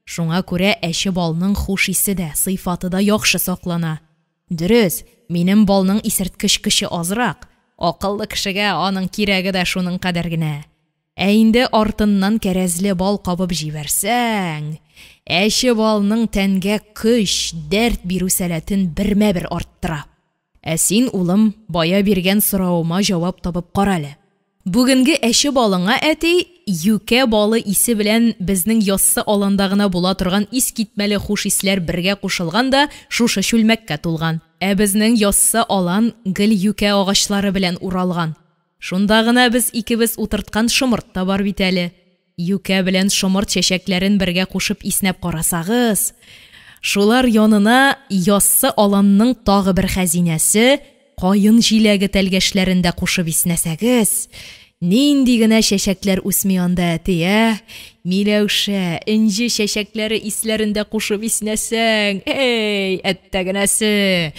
Шуңа күрә әче балның хуш исе дә, сыйфаты да яхшы саклана. Дөрес, минем балның исерткеч көче азрак. Акыллы кешегә аның кирәге дә шуның кадәр генә. Ә инде артыннан кәрәзле бал кабып җибәрсәң, әче балның тәнгә көч, дәрт бирү сәләтен бермә-бер арттыра. Ә син, улым, бая биргән сорауыма җавап табып карале. Бүгенге әче балыңа әти юкә балы исе белән безнең яссы аланда гына була торган ис китмәле хуш исләр бергә кушылган да шушы чүлмәккә тулган. Ә безнең яссы алан гел юкә агачлары белән уралган. Шунда гына без икебез утырткан шомырт та бар бит әле. Юкә белән шомырт чәчәкләрен бергә кушып иснәп карасагыз, шулар янына яссы аланның тагы бер хәзинәсе, кайын җиләге тәлгәшләрендә кушып иснәсәгез, нинди генә чәчәкләр үсми анда әти, Миләүшә, инҗе чәчәкләре исләрендә кушып иснәсәң, эй, әттәгенәсе.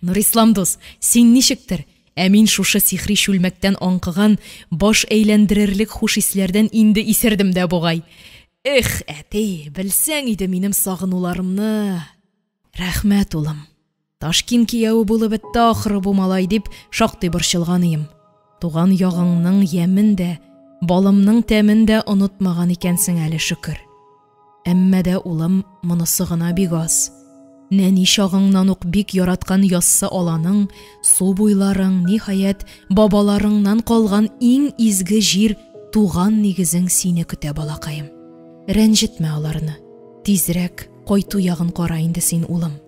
Нурислам дус, син ничектер? Ә мин шушы сихри чүлмәктән аңкыган баш әйләндерерлек хуш исләрдән инде исердем дә бугай. Эх, әти, белсәң иде минем сагынуларымны. Рәхмәт, улым. Ташкин кияү булып бетте ахыры бу малай дип шактый борчылган идем. Туган ягыңның ямен дә, балымның тәмен дә онытмаган икәнсең әле шөкер. Әммә дә улым монысы гына бик аз. Нәни чагыңнан ук бик яраткан яссы аланың, су буйларың, ниһаять, бабаларыңнан калган иң изге җир туган нигезең сине көтә, балакаем. Рәнҗетмә аларны. Тизрәк кайту ягын кара инде син, улым.